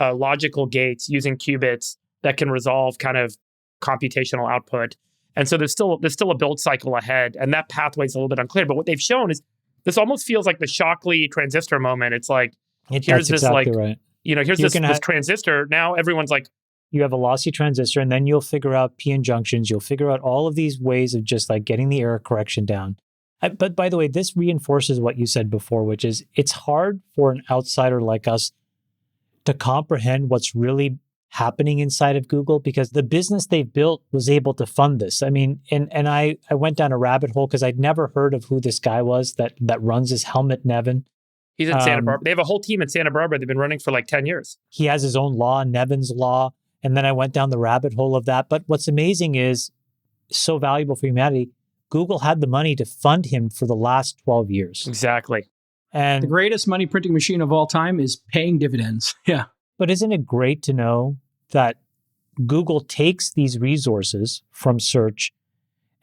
logical gates using qubits that can resolve kind of computational output. And so there's still a build cycle ahead, and that pathway is a little bit unclear. But what they've shown is this almost feels like the Shockley transistor moment. It's like, here's this exactly right. Here's this transistor. Now everyone's like, you have a lossy transistor, and then you'll figure out p-in junctions. You'll figure out all of these ways of just like getting the error correction down. But by the way, this reinforces what you said before, which is it's hard for an outsider like us to comprehend what's really happening inside of Google, because the business they've built was able to fund this. I mean, and I went down a rabbit hole because I'd never heard of who this guy was that runs this, Helmut Nevin. He's in Santa Barbara. They have a whole team in Santa Barbara. They've been running for like 10 years. He has his own law, Nevin's Law. And then I went down the rabbit hole of that. But what's amazing is, so valuable for humanity, Google had the money to fund him for the last 12 years. Exactly. And the greatest money printing machine of all time is paying dividends. Yeah. But isn't it great to know that Google takes these resources from search,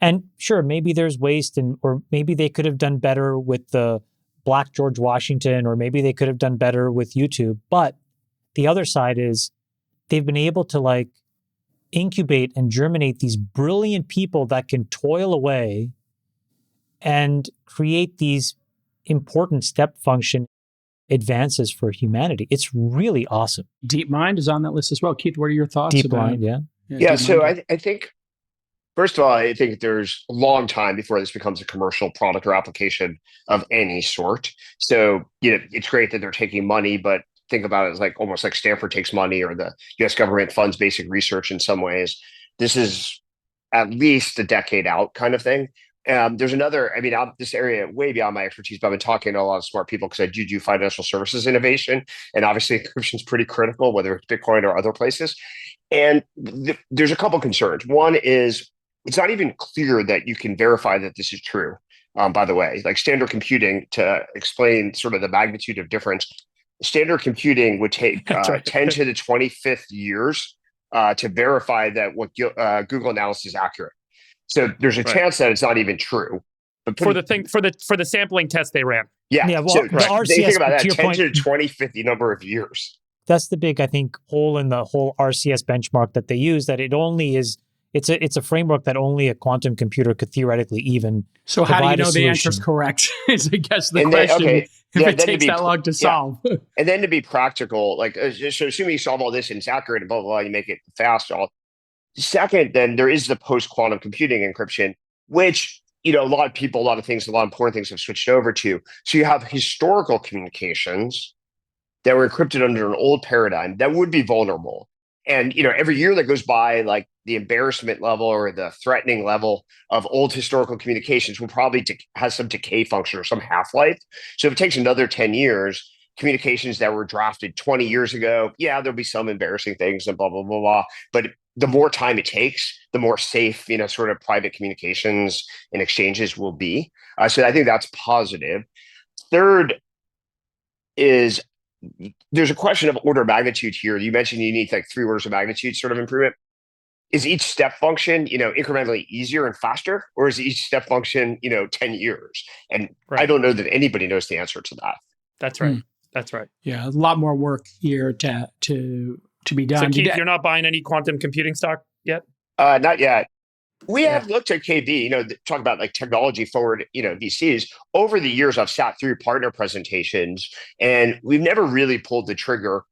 and sure, maybe there's waste, or maybe they could have done better with the Black George Washington, or maybe they could have done better with YouTube. But the other side is they've been able to like incubate and germinate these brilliant people that can toil away and create these important step function advances for humanity. It's really awesome. DeepMind is on that list as well. Keith, what are your thoughts DeepMind, about Yeah, so I think, first of all, I think there's a long time before this becomes a commercial product or application of any sort. So, it's great that they're taking money, but think about it as like almost like Stanford takes money or the US government funds basic research in some ways. This is at least a decade out kind of thing. There's another, this area way beyond my expertise, but I've been talking to a lot of smart people because I do financial services innovation. And obviously encryption is pretty critical, whether it's Bitcoin or other places. And there's a couple concerns. One is it's not even clear that you can verify that this is true. By the way, like standard computing, to explain sort of the magnitude of difference, standard computing would take 10 to the 25th years to verify that what Google announced is accurate. So there's a chance that it's not even true. But for the sampling test they ran. Yeah. Well, So the RCS, they think about that, to your 10 point, to the 25th number of years. That's the big, I think, hole in the whole RCS benchmark that they use, that it only is, it's a framework that only a quantum computer could theoretically even So how do you know the solution. answer's correct? Is I guess the And then, question. okay, if yeah, it then to takes be that long to solve. And then to be practical, like, so assuming you solve all this and it's accurate and blah, blah, blah, you make it fast. Second, then there is the post-quantum computing encryption, which, a lot of people, a lot of important things have switched over to. So you have historical communications that were encrypted under an old paradigm that would be vulnerable. And, every year that goes by, like the embarrassment level or the threatening level of old historical communications will probably has some decay function or some half-life. So if it takes another 10 years, communications that were drafted 20 years ago, there'll be some embarrassing things and blah, blah, blah, blah. But the more time it takes, the more safe, sort of private communications and exchanges will be. So I think that's positive. Third is there's a question of order of magnitude here. You mentioned you need like 3 orders of magnitude sort of improvement. Is each step function, incrementally easier and faster, or is each step function, 10 years? And I don't know that anybody knows the answer to that. That's right. That's right. Yeah, a lot more work here to be done. So Keith, you're not buying any quantum computing stock yet? Not yet. We have looked at KB, talk about like technology forward, VCs. Over the years, I've sat through partner presentations and we've never really pulled the trigger.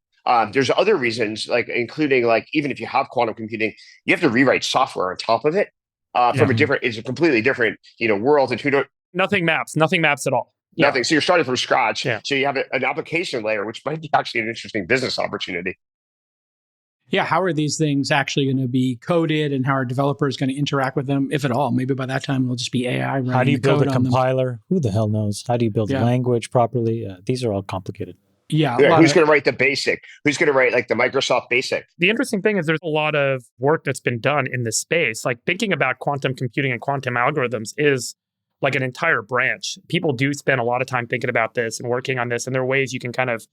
There's other reasons, like including like, even if you have quantum computing, you have to rewrite software on top of it from it's a completely different, world. And nothing maps at all. Nothing. So you're starting from scratch. Yeah. So you have an application layer, which might be actually an interesting business opportunity. Yeah, how are these things actually going to be coded, and how are developers going to interact with them, if at all? Maybe by that time it'll just be AI running. How do you the build code a on them. compiler? Who the hell knows? How do you build a language properly? These are all complicated. Yeah. Who's going to write the basic? Who's going to write like the Microsoft basic? The interesting thing is there's a lot of work that's been done in this space. Like thinking about quantum computing and quantum algorithms is like an entire branch. People do spend a lot of time thinking about this and working on this. And there are ways you can kind of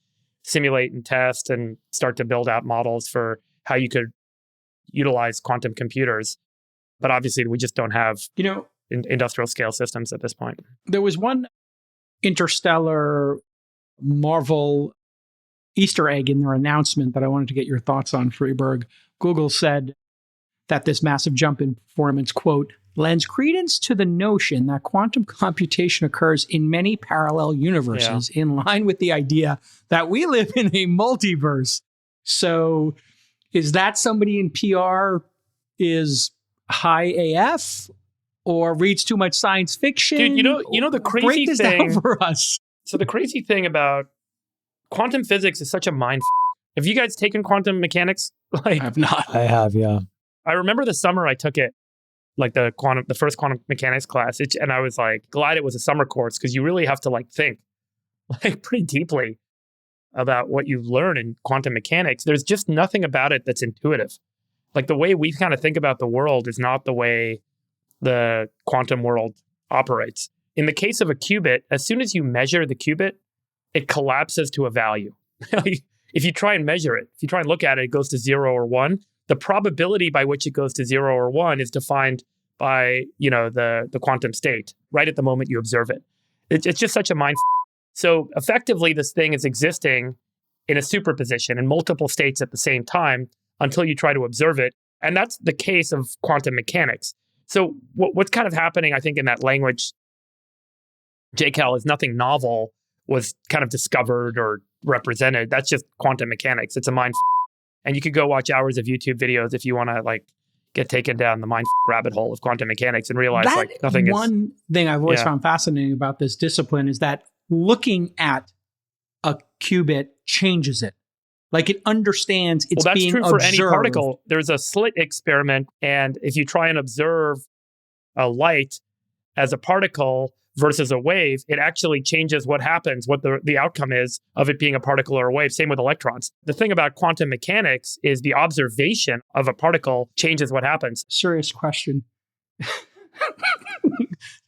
simulate and test and start to build out models for how you could utilize quantum computers. But obviously, we just don't have industrial scale systems at this point. There was one interstellar Marvel Easter egg in their announcement that I wanted to get your thoughts on, Friedberg. Google said that this massive jump in performance, quote, lends credence to the notion that quantum computation occurs in many parallel universes, in line with the idea that we live in a multiverse. So Is that somebody in PR is high AF or reads too much science fiction? Dude, you know the crazy Break this thing down for us. So the crazy thing about quantum physics is such a mind. Have you guys taken quantum mechanics? I have not. I have, yeah. I remember the summer I took it, like the first quantum mechanics class, and I was like glad it was a summer course because you really have to like think like pretty deeply about what you learn in quantum mechanics. There's just nothing about it that's intuitive. Like the way we kind of think about the world is not the way the quantum world operates. In the case of a qubit, as soon as you measure the qubit, it collapses to a value. If you try and measure it, if you try and look at it, it goes to 0 or 1. The probability by which it goes to 0 or 1 is defined by, the quantum state right at the moment you observe it. It's just such a mind. So effectively, this thing is existing in a superposition in multiple states at the same time until you try to observe it. And that's the case of quantum mechanics. So what's kind of happening, I think, in that language, JCal, is nothing novel was kind of discovered or represented. That's just quantum mechanics. It's a mind. And you could go watch hours of YouTube videos if you want to like get taken down the mind rabbit hole of quantum mechanics and realize like nothing is. One thing I've always found fascinating about this discipline is that looking at a qubit changes it. Like it understands it's being observed. Well, that's true for any particle. There's a slit experiment, and if you try and observe a light as a particle versus a wave, it actually changes what happens, what the outcome is of it being a particle or a wave. Same with electrons. The thing about quantum mechanics is the observation of a particle changes what happens. Serious question.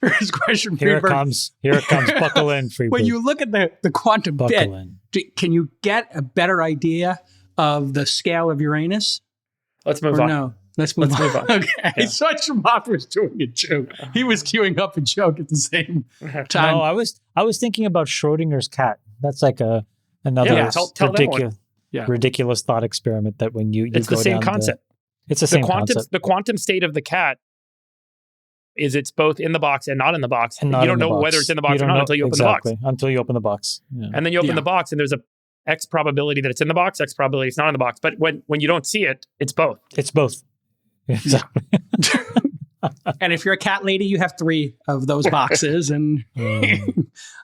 Serious question. Here it comes. Buckle in, Freebird. When you look at the quantum bit, can you get a better idea of the scale of Uranus? Let's move on. No. Let's move on. Okay. Yeah. I saw Chamath was doing a joke. He was queuing up a joke at the same time. No, I was thinking about Schrodinger's cat. That's like another ridiculous thought experiment that when you it's go the same down concept. It's the same concept. The quantum state of the cat is it's both in the box and not in the box. And you don't know whether it's in the box or not until you open the box. Until you open the box. Yeah. And then you open the box and there's a X probability that it's in the box, X probability it's not in the box. But when you don't see it, it's both. It's both. Exactly. And if you're a cat lady, you have 3 of those boxes, and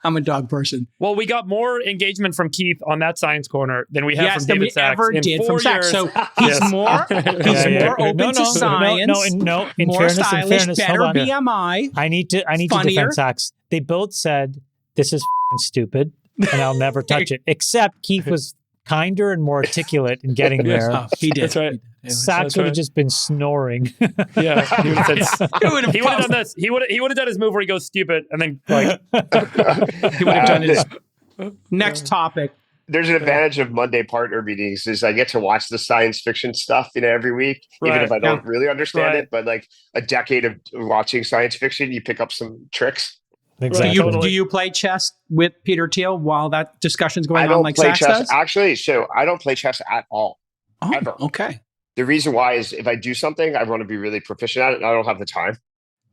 I'm a dog person. Well, we got more engagement from Keith on that science corner than we have from David Sachs ever in did 4 from years. Sachs. So he's more open to science. No. In more fairness, stylish, better BMI. I need to defend Sachs. They both said this is stupid, and I'll never touch it. Except Keith was kinder and more articulate in getting there. Oh, he did. That's right. Sachs would have just been snoring. Yeah, he would have done this. He would have done his move where he goes stupid, and then like he would have done his next topic. There's an advantage of Monday partner meetings is I get to watch the science fiction stuff, every week, even if I don't really understand it. But like a decade of watching science fiction, you pick up some tricks. Exactly. Do you play chess with Peter Thiel while that discussion's going on like Sachs does? Actually, so I don't play chess at all. Oh, ever. Okay. The reason why is if I do something, I want to be really proficient at it, and I don't have the time.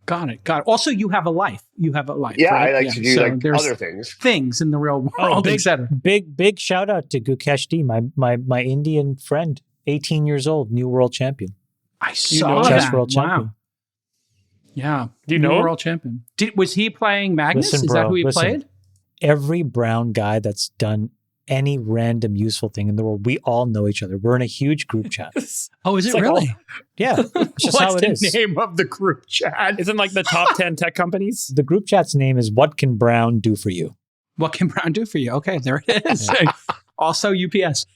Got it. Also, you have a life. Yeah, right? I like to do other things. Things in the real world, etc. Big shout out to Gukesh D, my Indian friend, 18 years old, new world champion. I saw chess that. world champion. Wow. Yeah. Do you know world champion? Was he playing Magnus? Is that who he played? Every brown guy that's done any random useful thing in the world, we all know each other. We're in a huge group chat. Oh, is it really? Yeah. It's just how it is. What's the name of the group chat? Isn't like the top 10 tech companies? The group chat's name is What Can Brown Do For You? What Can Brown Do For You? Okay, there it is. Also, UPS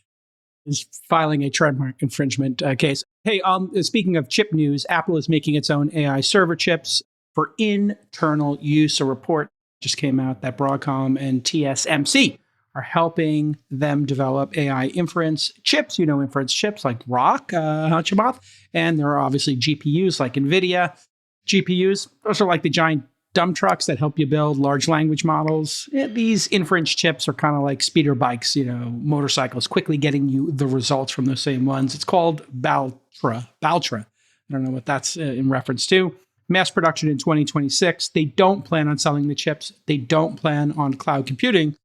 is filing a trademark infringement case. Hey, speaking of chip news, Apple is making its own AI server chips for internal use. A report just came out that Broadcom and TSMC are helping them develop AI inference chips. Inference chips like Rock, Chamath, and there are obviously GPUs like NVIDIA. GPUs, those are like the giant dump trucks that help you build large language models. These inference chips are kind of like speeder bikes, motorcycles, quickly getting you the results from those same ones. It's called Baltra. I don't know what that's in reference to. Mass production in 2026. They don't plan on selling the chips. They don't plan on cloud computing.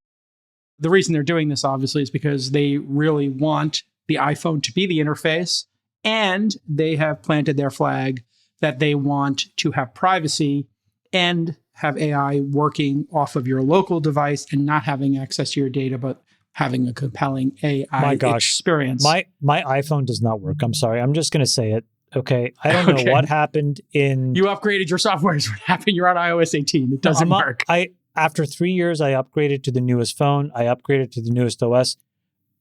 The reason they're doing this, obviously, is because they really want the iPhone to be the interface, and they have planted their flag that they want to have privacy and have AI working off of your local device and not having access to your data, but having a compelling AI experience. My iPhone does not work. I'm sorry. I'm just going to say it. Okay. I don't know what happened in... You upgraded your software is what happened. You're on iOS 18. It doesn't work. After 3 years, I upgraded to the newest phone. I upgraded to the newest OS.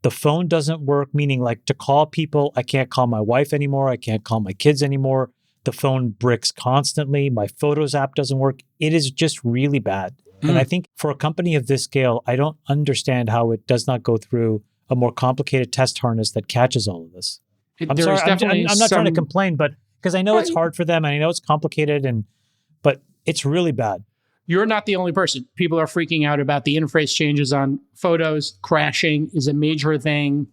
The phone doesn't work, meaning like to call people, I can't call my wife anymore. I can't call my kids anymore. The phone bricks constantly. My Photos app doesn't work. It is just really bad. And I think for a company of this scale, I don't understand how it does not go through a more complicated test harness that catches all of this. I'm sorry, I'm not trying to complain, but because I know it's hard for them and I know it's complicated, but it's really bad. You're not the only person. People are freaking out about the interface changes on Photos. Crashing is a major thing,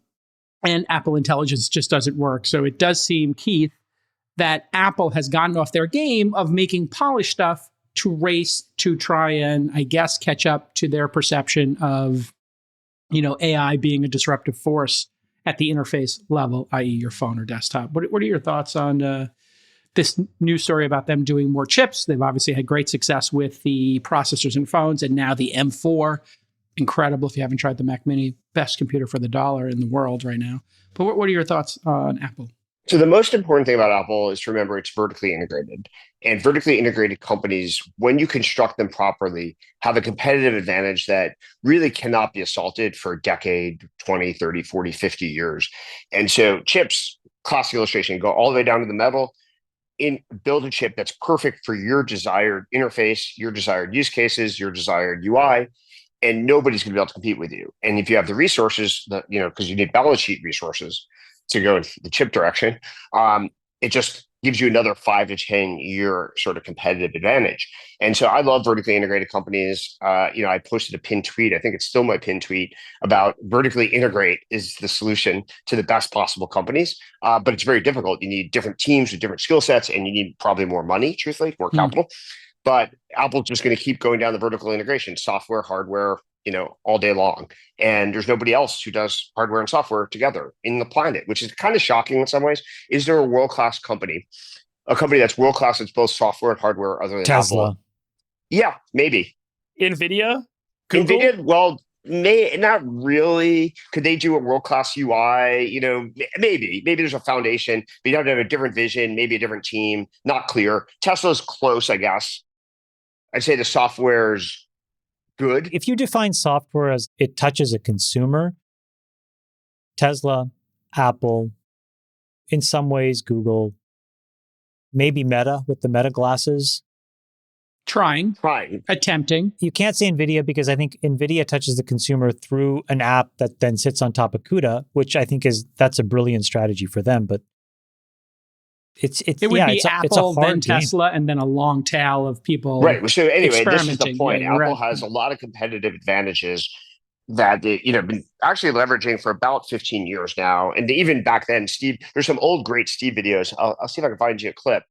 and Apple Intelligence just doesn't work. So it does seem, Keith, that Apple has gotten off their game of making polished stuff to race to try and, I guess, catch up to their perception of, AI being a disruptive force at the interface level, i.e. your phone or desktop. What are your thoughts on this news story about them doing more chips? They've obviously had great success with the processors and phones, and now the M4. Incredible. If you haven't tried the Mac Mini, best computer for the dollar in the world right now. But what are your thoughts on Apple? So the most important thing about Apple is to remember it's vertically integrated. And vertically integrated companies, when you construct them properly, have a competitive advantage that really cannot be assaulted for a decade, 20, 30, 40, 50 years. And so chips, classic illustration, go all the way down to the metal, build a chip that's perfect for your desired interface, your desired use cases, your desired UI, and nobody's going to be able to compete with you. And if you have the resources, because you need balance sheet resources to go in the chip direction, it just gives you another 5 to 10 year sort of competitive advantage. And so I love vertically integrated companies. I posted a pinned tweet. I think it's still my pinned tweet about vertically integrate is the solution to the best possible companies. But it's very difficult. You need different teams with different skill sets, and you need probably more money, truthfully, more capital. But Apple's just going to keep going down the vertical integration, software, hardware, all day long. And there's nobody else who does hardware and software together in the planet, which is kind of shocking in some ways. Is there a world-class company, a company that's world-class, that's both software and hardware other than Tesla? Apple? Yeah, maybe. NVIDIA? Google? NVIDIA, well, not really. Could they do a world-class UI? Maybe there's a foundation, but you have to have a different vision, maybe a different team. Not clear. Tesla's close, I guess. I'd say the software's good. If you define software as it touches a consumer, Tesla, Apple, in some ways Google, maybe Meta with the Meta glasses. Trying, attempting. You can't say NVIDIA because I think NVIDIA touches the consumer through an app that then sits on top of CUDA, which I think that's a brilliant strategy for them. But it would be Apple, then Tesla, and then a long tail of people. Right. So anyway, this is the point. Apple has a lot of competitive advantages that they've been actually leveraging for about 15 years now. And even back then, Steve, there's some old great Steve videos. I'll see if I can find you a clip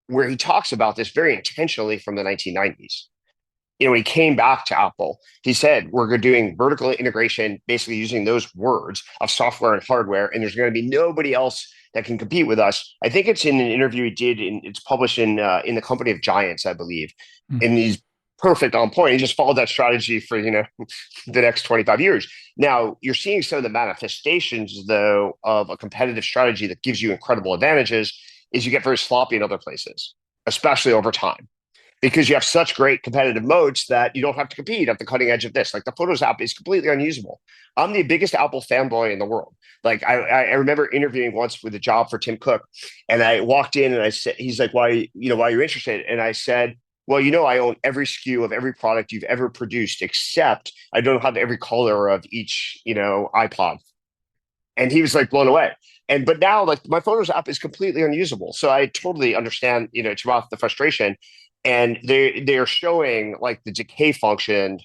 where he talks about this very intentionally from the 1990s. When he came back to Apple, he said, we're doing vertical integration, basically using those words of software and hardware, and there's going to be nobody else that can compete with us. I think it's in an interview he did, it's published in the Company of Giants, I believe. And he's perfect on point. He just followed that strategy for, the next 25 years. Now, you're seeing some of the manifestations, though, of a competitive strategy that gives you incredible advantages is you get very sloppy in other places, especially over time, because you have such great competitive modes that you don't have to compete at the cutting edge of this. Like the Photos app is completely unusable. I'm the biggest Apple fanboy in the world. Like I remember interviewing once with a job for Tim Cook, and I walked in and I said, he's like, why you're interested? And I said, well, I own every SKU of every product you've ever produced, except I don't have every color of each, iPod. And he was like blown away. But now like my Photos app is completely unusable. So I totally understand, the frustration. And they're showing like the decay function,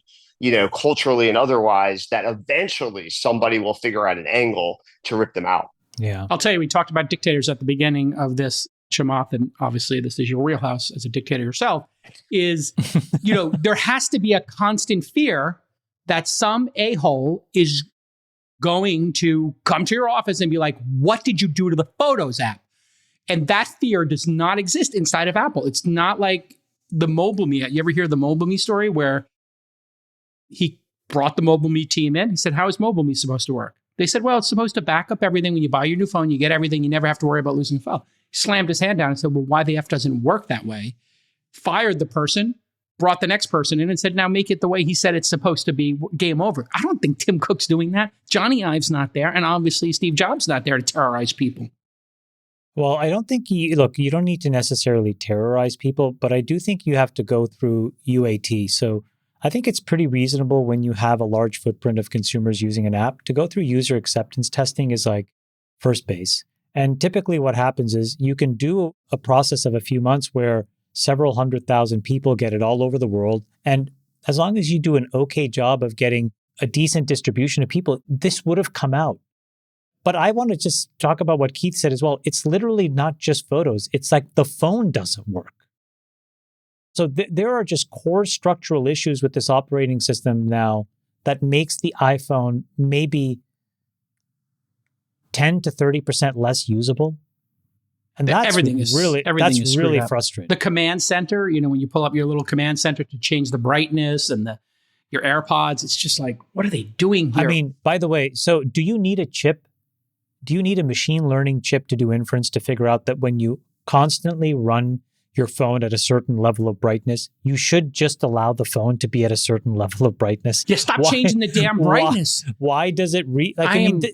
culturally and otherwise, that eventually somebody will figure out an angle to rip them out. Yeah. I'll tell you, we talked about dictators at the beginning of this, Chamath, and obviously this is your wheelhouse as a dictator yourself, is, there has to be a constant fear that some a-hole is going to come to your office and be like, what did you do to the Photos app? And that fear does not exist inside of Apple. It's not like the MobileMe. You ever hear the MobileMe story where he brought the MobileMe team in? He said, how is MobileMe supposed to work? They said, well, it's supposed to back up everything. When you buy your new phone, you get everything. You never have to worry about losing a file. He slammed his hand down and said, well, why the F doesn't work that way? Fired the person, brought the next person in and said, now make it the way he said it's supposed to be, game over. I don't think Tim Cook's doing that. Johnny Ive's not there. And obviously Steve Jobs not there to terrorize people. Well, I don't think you don't need to necessarily terrorize people, but I do think you have to go through UAT. So I think it's pretty reasonable when you have a large footprint of consumers using an app to go through user acceptance testing is like first base. And typically what happens is you can do a process of a few months where several 100,000 people get it all over the world. And as long as you do an okay job of getting a decent distribution of people, this would have come out. But I want to just talk about what Keith said as well. It's literally not just photos. It's like the phone doesn't work. So there are just core structural issues with this operating system now that makes the iPhone maybe 10 to 30% less usable. And that's really frustrating. The command center, when you pull up your little command center to change the brightness and your AirPods, it's just like, what are they doing here? I mean, by the way, so do you need a chip? Do you need a machine learning chip to do inference to figure out that when you constantly run your phone at a certain level of brightness, you should just allow the phone to be at a certain level of brightness? Yeah, stop changing the damn brightness. Why does it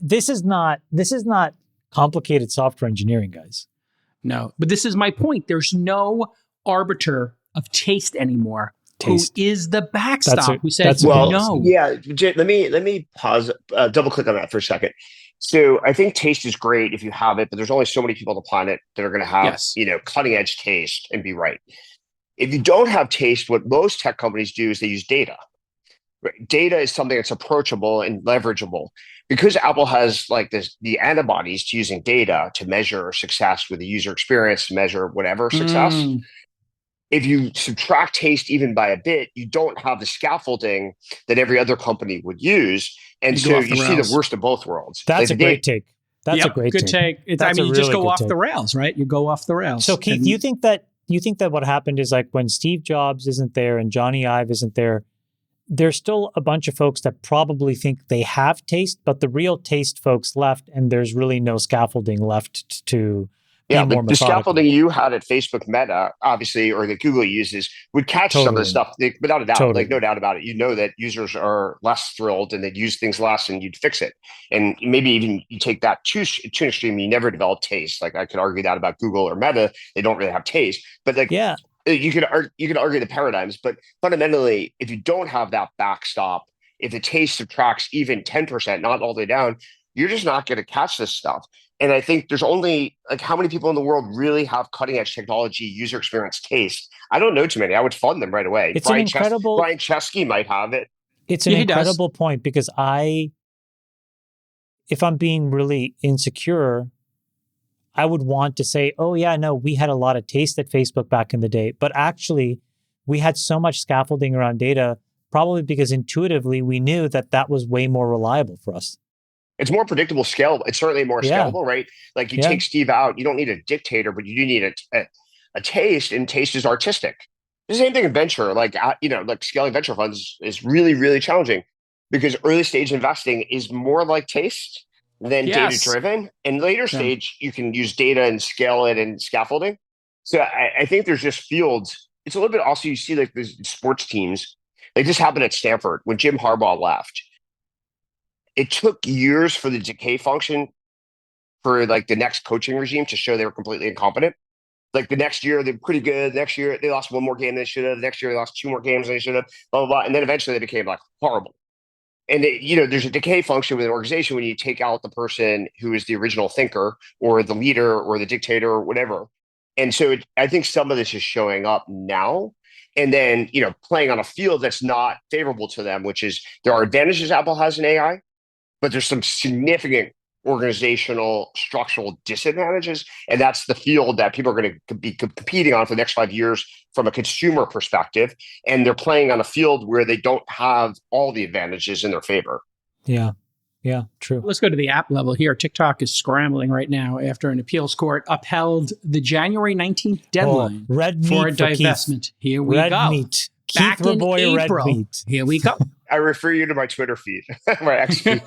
this is not complicated software engineering, guys. No, but this is my point. There's no arbiter of taste anymore. Taste. Who is the backstop? Who says no? Yeah, let me pause, double click on that for a second. So I think taste is great if you have it, but there's only so many people on the planet that are going to have, cutting edge taste and be right. If you don't have taste, what most tech companies do is they use data. Right? Data is something that's approachable and leverageable. Because Apple has the antibodies to using data to measure success with the user experience, to measure whatever success. If you subtract taste even by a bit, you don't have the scaffolding that every other company would use. And so you see the worst of both worlds. That's a great take. That's a great good take. You just go off the rails, right? You go off the rails. So Keith, you think that what happened is like when Steve Jobs isn't there and Johnny Ive isn't there, there's still a bunch of folks that probably think they have taste, but the real taste folks left and there's really no scaffolding left to the scaffolding you had at Facebook Meta, obviously, or that Google uses, would catch some of the stuff without a doubt. No doubt about it. You know that users are less thrilled and they'd use things less, and you'd fix it. And maybe even you take that to an extreme. You never develop taste. Like I could argue that about Google or Meta, they don't really have taste. But you could argue the paradigms. But fundamentally, if you don't have that backstop, if the taste subtracts even 10%, not all the way down, you're just not going to catch this stuff. And I think there's only how many people in the world really have cutting edge technology, user experience, taste? I don't know too many. I would fund them right away. It's Brian incredible. Brian Chesky might have it. It's an incredible point because if I'm being really insecure, I would want to say, oh yeah, no, we had a lot of taste at Facebook back in the day, but actually we had so much scaffolding around data, probably because intuitively we knew that was way more reliable for us. It's more predictable, scalable. It's certainly more scalable, right? Like you take Steve out, you don't need a dictator, but you do need a taste, and taste is artistic. The same thing in venture, like scaling venture funds is really, really challenging because early stage investing is more like taste than data driven. And later stage, you can use data and scale it and scaffolding. So I think there's just fields. It's a little bit also, you see like these sports teams, like this happened at Stanford when Jim Harbaugh left. It took years for the decay function for like the next coaching regime to show they were completely incompetent. Like the next year, they're pretty good. The next year, they lost one more game than they should have. The next year, they lost two more games than they should have, blah, blah, blah. And then eventually they became like horrible. And there's a decay function with an organization when you take out the person who is the original thinker or the leader or the dictator or whatever. And so I think some of this is showing up now. And then, playing on a field that's not favorable to them, which is there are advantages Apple has in AI, but there's some significant organizational structural disadvantages. And that's the field that people are going to be competing on for the next 5 years from a consumer perspective. And they're playing on a field where they don't have all the advantages in their favor. Yeah. Yeah, true. Let's go to the app level here. TikTok is scrambling right now after an appeals court upheld the January 19th deadline red for meat for divestment. Keith. Here we red go. Meat. Back Keith Rabois, in red April. meat. Here we go. I refer you to my Twitter feed, my ex feed.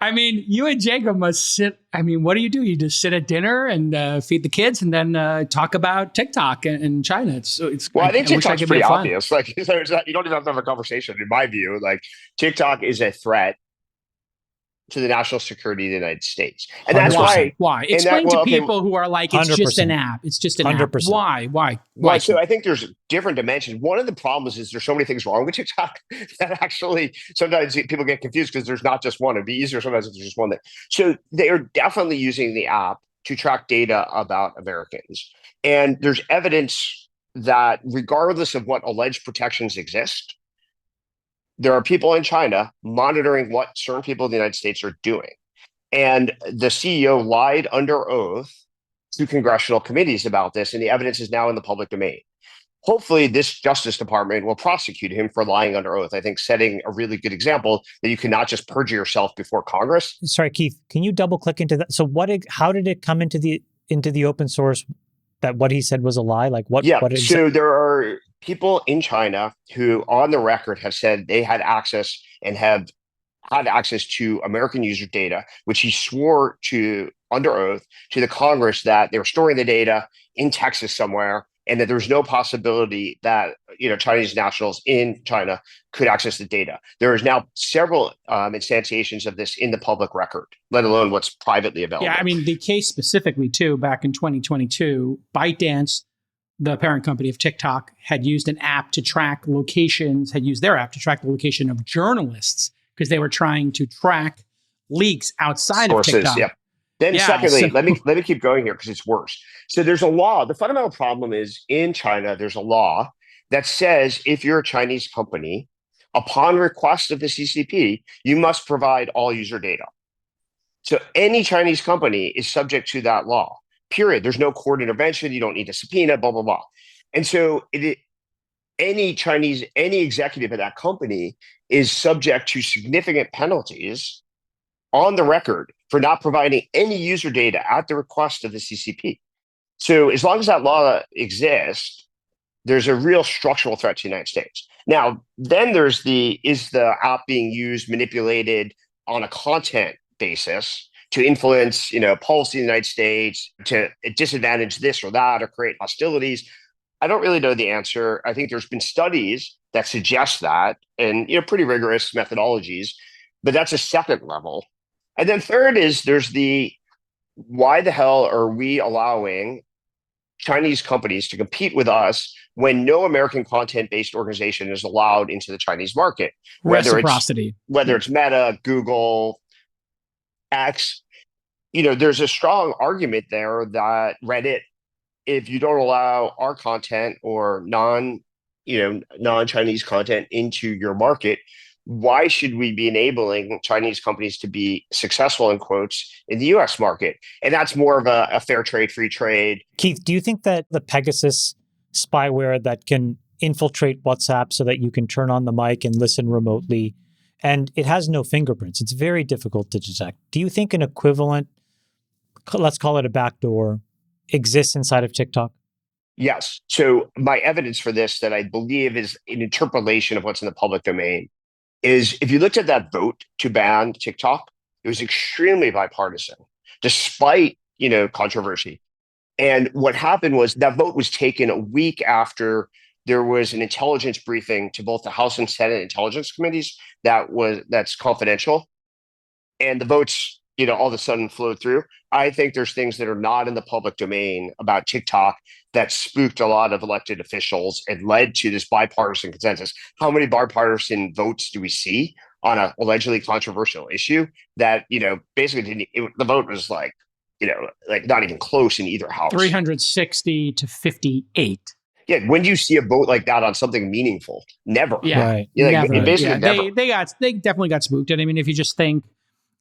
I mean, you and Jacob must sit. I mean, what do? You just sit at dinner and feed the kids and then talk about TikTok and China. Well, I think wish TikTok's could pretty be fun. obvious. Like, you don't even have to have a conversation. In my view, like TikTok is a threat to the national security of the United States. And that's why. Why? Explain to people who are like, it's 100%. Just an app. It's just an 100%. App. Why? Well, so I think there's different dimensions. One of the problems is there's so many things wrong with TikTok that actually sometimes people get confused because there's not just one. It'd be easier sometimes if there's just one thing. So they are definitely using the app to track data about Americans. And there's evidence that regardless of what alleged protections exist, there are people in China monitoring what certain people in the United States are doing. And the CEO lied under oath to congressional committees about this, and the evidence is now in the public domain. Hopefully, this Justice Department will prosecute him for lying under oath. I think setting a really good example that you cannot just perjure yourself before Congress. Sorry, Keith, can you double click into that? So how did it come into the open source that what he said was a lie? Like what? Yeah, what so there are people in China who on the record have said they had access and have had access to American user data, which he swore to under oath to the Congress that they were storing the data in Texas somewhere, and that there was no possibility that Chinese nationals in China could access the data. There is now several instantiations of this in the public record, let alone what's privately available. Yeah, I mean, the case specifically, too, back in 2022, ByteDance, the parent company of TikTok, had used an app to track locations, had used their app to track the location of journalists because they were trying to track leaks outside of TikTok. Yeah. Then secondly, let me keep going here because it's worse. So there's a law. The fundamental problem is in China, there's a law that says if you're a Chinese company, upon request of the CCP, you must provide all user data. So any Chinese company is subject to that law, period. There's no court intervention. You don't need a subpoena, blah, blah, blah. And so any executive of that company is subject to significant penalties on the record for not providing any user data at the request of the CCP. So as long as that law exists, there's a real structural threat to the United States. Now, then there's is the app being used, manipulated on a content basis to influence, policy in the United States, to disadvantage this or that, or create hostilities? I don't really know the answer. I think there's been studies that suggest that, and pretty rigorous methodologies, but that's a second level. And then third is there's why the hell are we allowing Chinese companies to compete with us when no American content-based organization is allowed into the Chinese market? Reciprocity. Whether it's Meta, Google, X, there's a strong argument there that Reddit, if you don't allow our content or non-Chinese content into your market, why should we be enabling Chinese companies to be successful, in quotes, in the US market? And that's more of a fair trade, free trade. Keith, do you think that the Pegasus spyware that can infiltrate WhatsApp so that you can turn on the mic and listen remotely, and it has no fingerprints, it's very difficult to detect. Do you think an equivalent, let's call it a backdoor, exists inside of TikTok? Yes. So my evidence for this that I believe is an interpolation of what's in the public domain is if you looked at that vote to ban TikTok, it was extremely bipartisan, despite, controversy. And what happened was that vote was taken a week after there was an intelligence briefing to both the House and Senate intelligence committees that's confidential. And the votes, all of a sudden flowed through. I think there's things that are not in the public domain about TikTok that spooked a lot of elected officials and led to this bipartisan consensus. How many bipartisan votes do we see on an allegedly controversial issue that, basically the vote was like not even close in either house? 360 to 58. Yeah, when do you see a vote like that on something meaningful? Never. Yeah, right. Never. Basically never. They definitely got spooked. And I mean, if you just think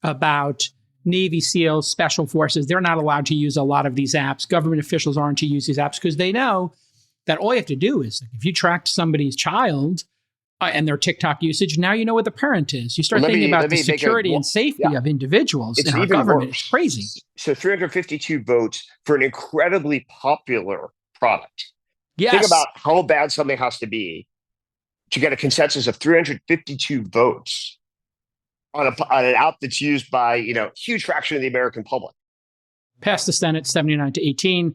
about Navy SEALs, special forces, they're not allowed to use a lot of these apps. Government officials aren't to use these apps because they know that all you have to do is, if you tracked somebody's child, and their TikTok usage. Now you know what the parent is. You start Well, thinking let about me the security and safety of individuals It's in our even government. worse. It's crazy. So 352 votes for an incredibly popular product. Yes. Think about how bad something has to be to get a consensus of 352 votes on an app that's used by, huge fraction of the American public. Passed the Senate 79-18.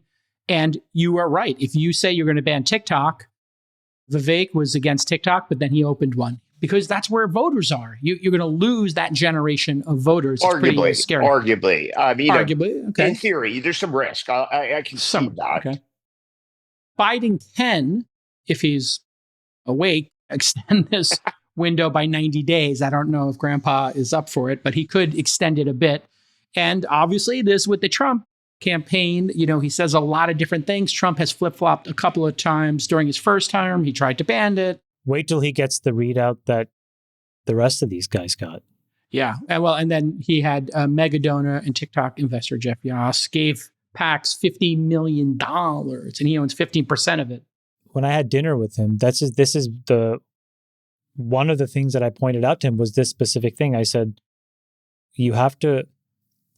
And you are right. If you say you're going to ban TikTok, Vivek was against TikTok, but then he opened one because that's where voters are. You're going to lose that generation of voters. It's pretty scary. Arguably. Okay. In theory, there's some risk. I can see that. Okay. Biden can, if he's awake, extend this window by 90 days. I don't know if Grandpa is up for it, but he could extend it a bit. And obviously, this with the Trump campaign, he says a lot of different things. Trump has flip-flopped a couple of times during his first term. He tried to ban it. Wait till he gets the readout that the rest of these guys got. Yeah. And then he had a mega donor and TikTok investor, Jeff Yoss, gave Pax $50 million, and he owns 15% of it. When I had dinner with him, this is one of the things that I pointed out to him was this specific thing. I said, you have to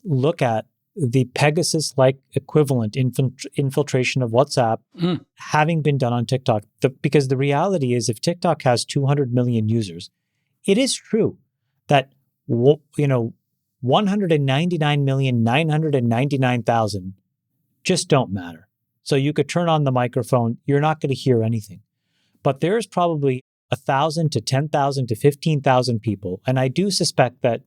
look at the Pegasus-like equivalent infiltration of WhatsApp having been done on TikTok. Because the reality is, if TikTok has 200 million users, it is true that 199,999,000 just don't matter. So you could turn on the microphone, you're not going to hear anything. But there's probably 1,000 to 10,000 to 15,000 people, and I do suspect that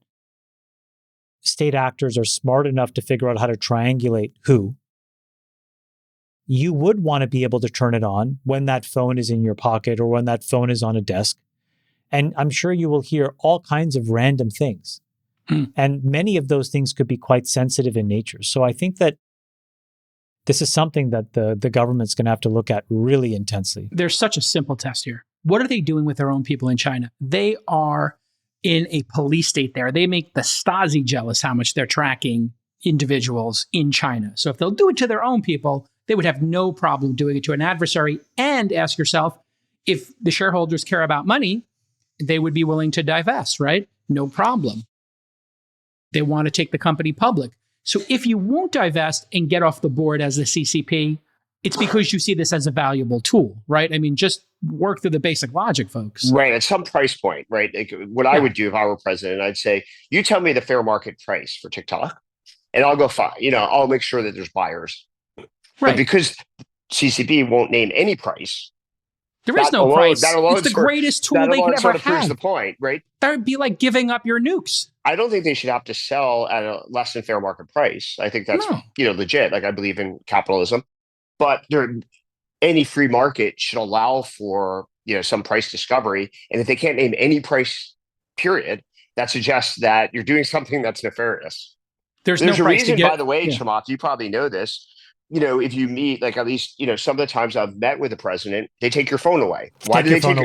state actors are smart enough to figure out how to triangulate who. You would want to be able to turn it on when that phone is in your pocket or when that phone is on a desk. And I'm sure you will hear all kinds of random things. And many of those things could be quite sensitive in nature. So I think that this is something that the government's going to have to look at really intensely. There's such a simple test here. What are they doing with their own people in China? They are in a police state there. They make the Stasi jealous how much they're tracking individuals in China. So if they'll do it to their own people, they would have no problem doing it to an adversary. And ask yourself, if the shareholders care about money, they would be willing to divest, right? No problem. They want to take the company public. So if you won't divest and get off the board as the CCP, it's because you see this as a valuable tool, right? I mean, just work through the basic logic, folks. Right. At some price point, right? Like what I would do if I were president, I'd say, you tell me the fair market price for TikTok and I'll go fine. I'll make sure that there's buyers. Right. But because CCP won't name any price. There is no price. It's the greatest tool they could ever have. Proves the point, right? That would be like giving up your nukes. I don't think they should have to sell at a less than fair market price. I think that's legit. Like I believe in capitalism. But any free market should allow for some price discovery, and if they can't name any price, period, that suggests that you're doing something that's nefarious. There's no a reason, by the way, Chamath, you probably know this. If you meet, like at least some of the times I've met with the president, they take your phone away. Why do they take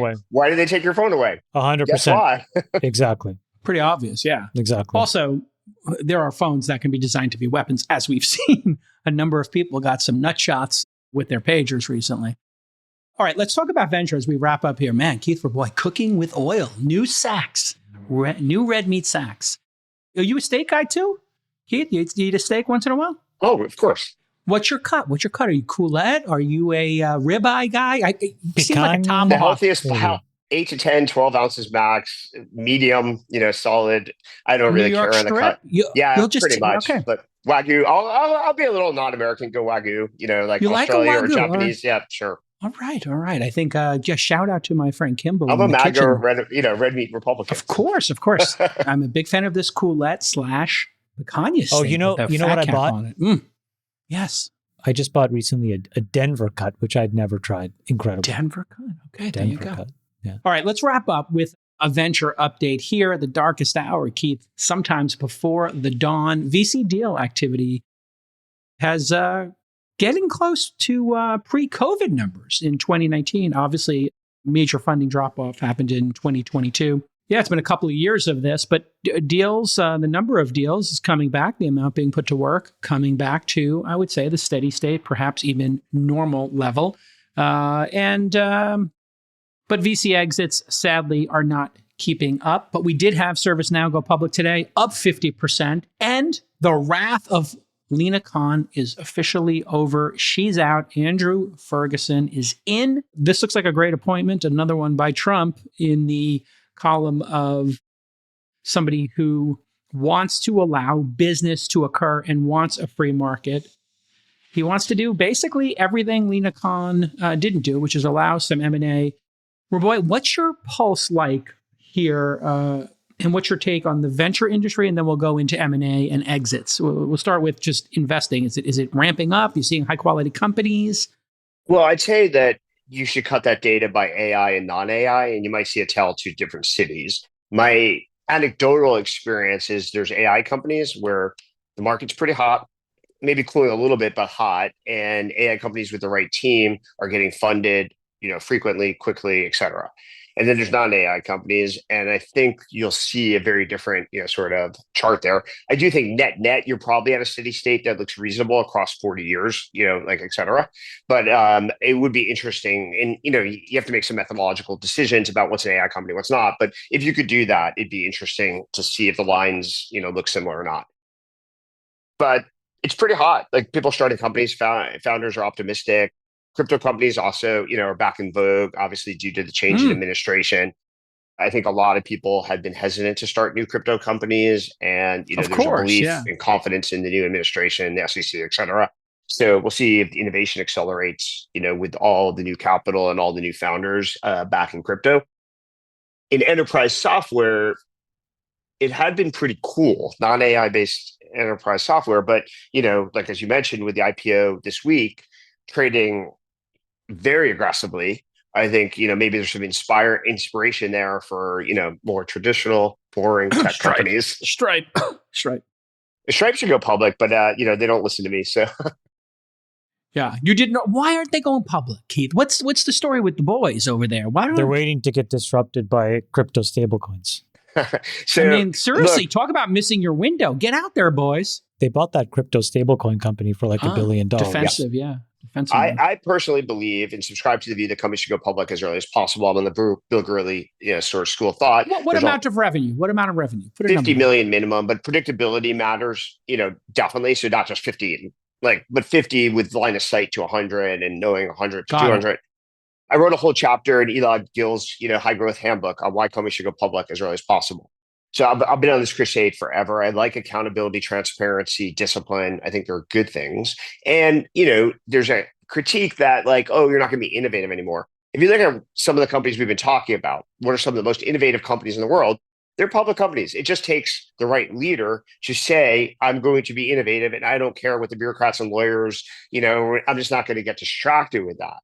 your phone away? 100%. Guess why? Exactly. Pretty obvious, yeah. Exactly. Also, there are phones that can be designed to be weapons, as we've seen. A number of people got some nut shots with their pagers recently. All right, let's talk about venture as we wrap up here. Man, Keith Rabois, cooking with oil, new sacks, new red meat sacks. Are you a steak guy too? Keith, you eat a steak once in a while? Oh, of course. What's your cut? Are you coulette? Are you a ribeye guy? You seem like a tomahawk. The healthiest, 8 to 10, 12 ounces max, medium, solid. I don't really care on the cut. You'll just pretty much. Okay. But Wagyu, I'll be a little non-American, go Wagyu, like you Australia like or Japanese. Right. Yeah, sure. All right. I think just shout out to my friend Kimball. I'm a MAGA red meat Republican. Of course. I'm a big fan of this coulette / picanha steak. Oh, you know what I bought? Yes. I just bought recently a Denver cut, which I'd never tried. Incredible. Denver cut. Okay, there you go. Cut. Yeah. All right, let's wrap up with a venture update here at the darkest hour, Keith. Sometimes before the dawn, VC deal activity has getting close to pre-COVID numbers in 2019. Obviously, major funding drop-off happened in 2022. Yeah, it's been a couple of years of this, but deals, the number of deals is coming back, the amount being put to work, coming back to, I would say, the steady state, perhaps even normal level. And But VC exits, sadly, are not keeping up. But we did have ServiceNow go public today, up 50%. And the wrath of Lena Khan is officially over. She's out. Andrew Ferguson is in. This looks like a great appointment. Another one by Trump in the column of somebody who wants to allow business to occur and wants a free market. He wants to do basically everything Lena Khan didn't do, which is allow some M&A. Rabois, what's your pulse like here, and what's your take on the venture industry? And then we'll go into M&A and exits. We'll start with just investing. Is it ramping up? You're seeing high quality companies? Well, I'd say that you should cut that data by AI and non-AI, and you might see a tale to different cities. My anecdotal experience is there's AI companies where the market's pretty hot, maybe cooling a little bit, but hot, and AI companies with the right team are getting funded, frequently, quickly, et cetera. And then there's non-AI companies, and I think you'll see a very different, sort of chart there. I do think net, you're probably at a steady state that looks reasonable across 40 years, et cetera. But it would be interesting, and you have to make some methodological decisions about what's an AI company, what's not. But if you could do that, it'd be interesting to see if the lines, look similar or not. But it's pretty hot. Like people starting companies, founders are optimistic. Crypto companies also, are back in vogue, obviously due to the change in administration. I think a lot of people had been hesitant to start new crypto companies, and there's a belief and confidence in the new administration, the SEC, et cetera. So we'll see if the innovation accelerates, with all the new capital and all the new founders back in crypto. In enterprise software, it had been pretty cool, non-AI based enterprise software, but like as you mentioned with the IPO this week, trading very aggressively. I think, maybe there's some inspiration there for, more traditional, boring tech companies. Stripe. Stripe should go public, but, they don't listen to me. So, yeah, you didn't know. Why aren't they going public, Keith? What's the story with the boys over there? Why don't they're waiting to get disrupted by crypto stablecoins? So, seriously, talk about missing your window. Get out there, boys. They bought that crypto stablecoin company for like $1 billion. Defensive, yeah. I personally believe and subscribe to the view that companies should go public as early as possible. I'm on the Bill Gurley sort of school of thought. What amount of revenue? What amount of revenue? Put 50 million minimum, but predictability matters, definitely. So not just 50, but 50 with line of sight to 100 and knowing 100 to 200. I wrote a whole chapter in Elon Gill's, high growth handbook on why companies should go public as early as possible. So I've been on this crusade forever. I like accountability, transparency, discipline. I think they're good things. And, there's a critique that you're not going to be innovative anymore. If you look at some of the companies we've been talking about, what are some of the most innovative companies in the world? They're public companies. It just takes the right leader to say, I'm going to be innovative and I don't care what the bureaucrats and lawyers, I'm just not going to get distracted with that.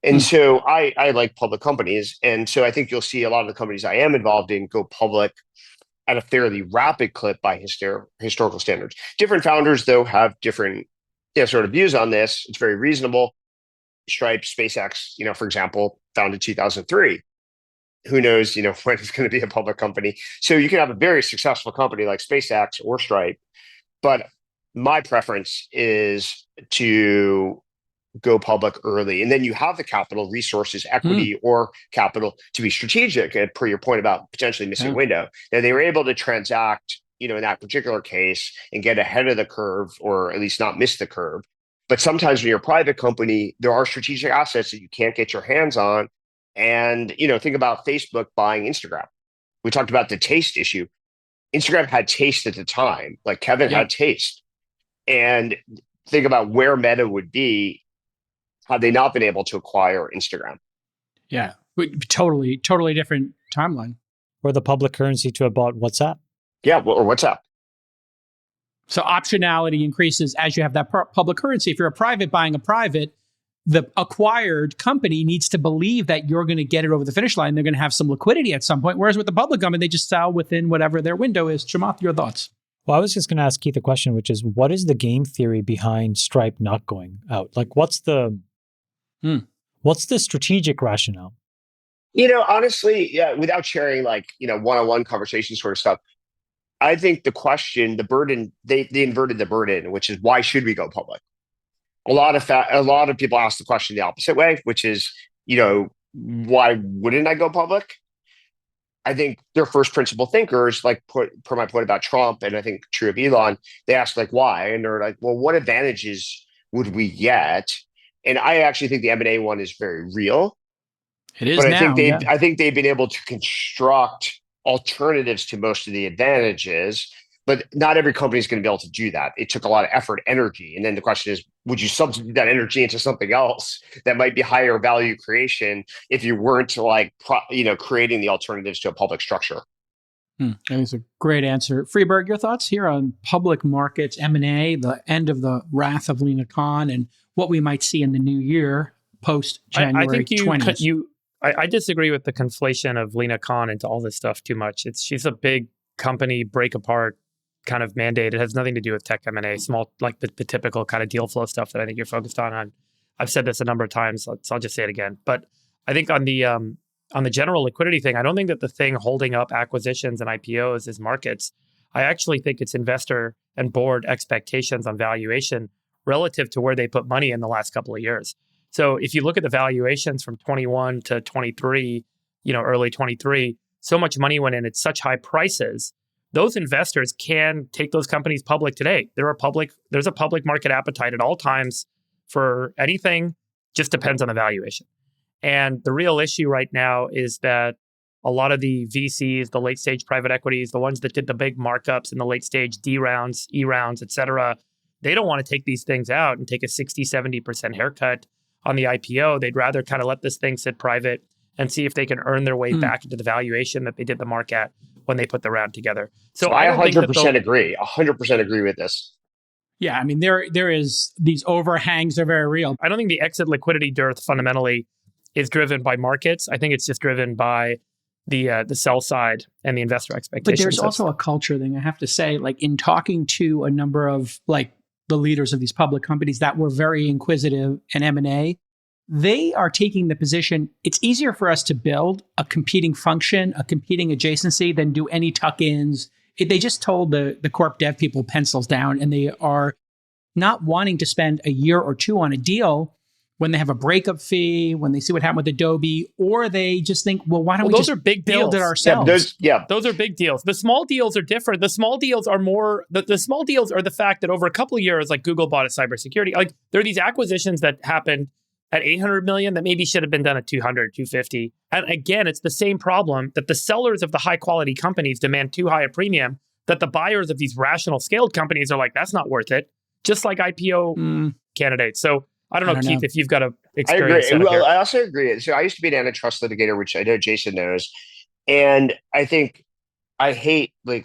And so I like public companies. And so I think you'll see a lot of the companies I am involved in go public at a fairly rapid clip by historical standards. Different founders, though, have different sort of views on this. It's very reasonable. Stripe, SpaceX, for example, founded 2003. Who knows, when it's going to be a public company. So you can have a very successful company like SpaceX or Stripe. But my preference is to go public early. And then you have the capital, resources, equity, or capital to be strategic, per your point about potentially missing a window. Now, they were able to transact, in that particular case and get ahead of the curve, or at least not miss the curve. But sometimes when you're a private company, there are strategic assets that you can't get your hands on. And, think about Facebook buying Instagram. We talked about the taste issue. Instagram had taste at the time, like Kevin had taste. And think about where Meta would be had they not been able to acquire Instagram. Yeah, totally different timeline. Or the public currency to have bought WhatsApp. Yeah, or WhatsApp. So optionality increases as you have that public currency. If you're a private buying a private, the acquired company needs to believe that you're going to get it over the finish line. They're going to have some liquidity at some point. Whereas with the public company, they just sell within whatever their window is. Chamath, your thoughts? Well, I was just going to ask Keith a question, which is, what is the game theory behind Stripe not going out? What's the strategic rationale? Honestly, without sharing one-on-one conversation sort of stuff, I think the question, the burden, they inverted the burden, which is why should we go public? A lot of people ask the question the opposite way, which is, why wouldn't I go public? I think they're first principle thinkers, like per my point about Trump, and I think true of Elon, they ask like why, and they're like, well, what advantages would we get? And I actually think the M&A one is very real. It is but now, I think they've been able to construct alternatives to most of the advantages, but not every company is going to be able to do that. It took a lot of effort, energy. And then the question is, would you substitute that energy into something else that might be higher value creation if you weren't like, creating the alternatives to a public structure? That is a great answer. Freeberg, your thoughts here on public markets, M&A, the end of the wrath of Lina Khan, and what we might see in the new year post January 20th? I disagree with the conflation of Lina Khan into all this stuff too much. She's a big company break apart kind of mandate. It has nothing to do with tech M&A, small, like the typical kind of deal flow stuff that I think you're focused on. I've said this a number of times, so I'll just say it again. But I think on the general liquidity thing, I don't think that the thing holding up acquisitions and IPOs is markets. I actually think it's investor and board expectations on valuation relative to where they put money in the last couple of years. So if you look at the valuations from 21 to 23, early 23, so much money went in at such high prices. Those investors can take those companies public today. There's a public market appetite at all times for anything, just depends on the valuation. And the real issue right now is that a lot of the VCs, the late stage private equities, the ones that did the big markups in the late stage D rounds, E rounds, et cetera, they don't want to take these things out and take a 60, 70% haircut on the IPO. They'd rather kind of let this thing sit private and see if they can earn their way back into the valuation that they did the mark at when they put the round together. So I 100% agree. 100% agree with this. Yeah, I mean, there is, these overhangs are very real. I don't think the exit liquidity dearth fundamentally is driven by markets. I think it's just driven by the sell side and the investor expectations. But there's also a culture thing, I have to say, like in talking to a number of like the leaders of these public companies that were very inquisitive in M&A, they are taking the position, it's easier for us to build a competing function, a competing adjacency than do any tuck-ins. They just told the corp dev people pencils down, and they are not wanting to spend a year or two on a deal when they have a breakup fee, when they see what happened with Adobe, or they just think, well, why don't we those just are big build deals. it ourselves? Those are big deals. The small deals are different. The small deals are more, the small deals are the fact that over a couple of years, like Google bought a cybersecurity, like there are these acquisitions that happened at 800 million that maybe should have been done at 200, 250. And again, it's the same problem that the sellers of the high quality companies demand too high a premium, that the buyers of these rational scaled companies are like, that's not worth it. Just like IPO candidates. So I don't know, Keith, if you've got a experience. I agree. Well, I also agree. So I used to be an antitrust litigator, which I know Jason knows. And I think I hate the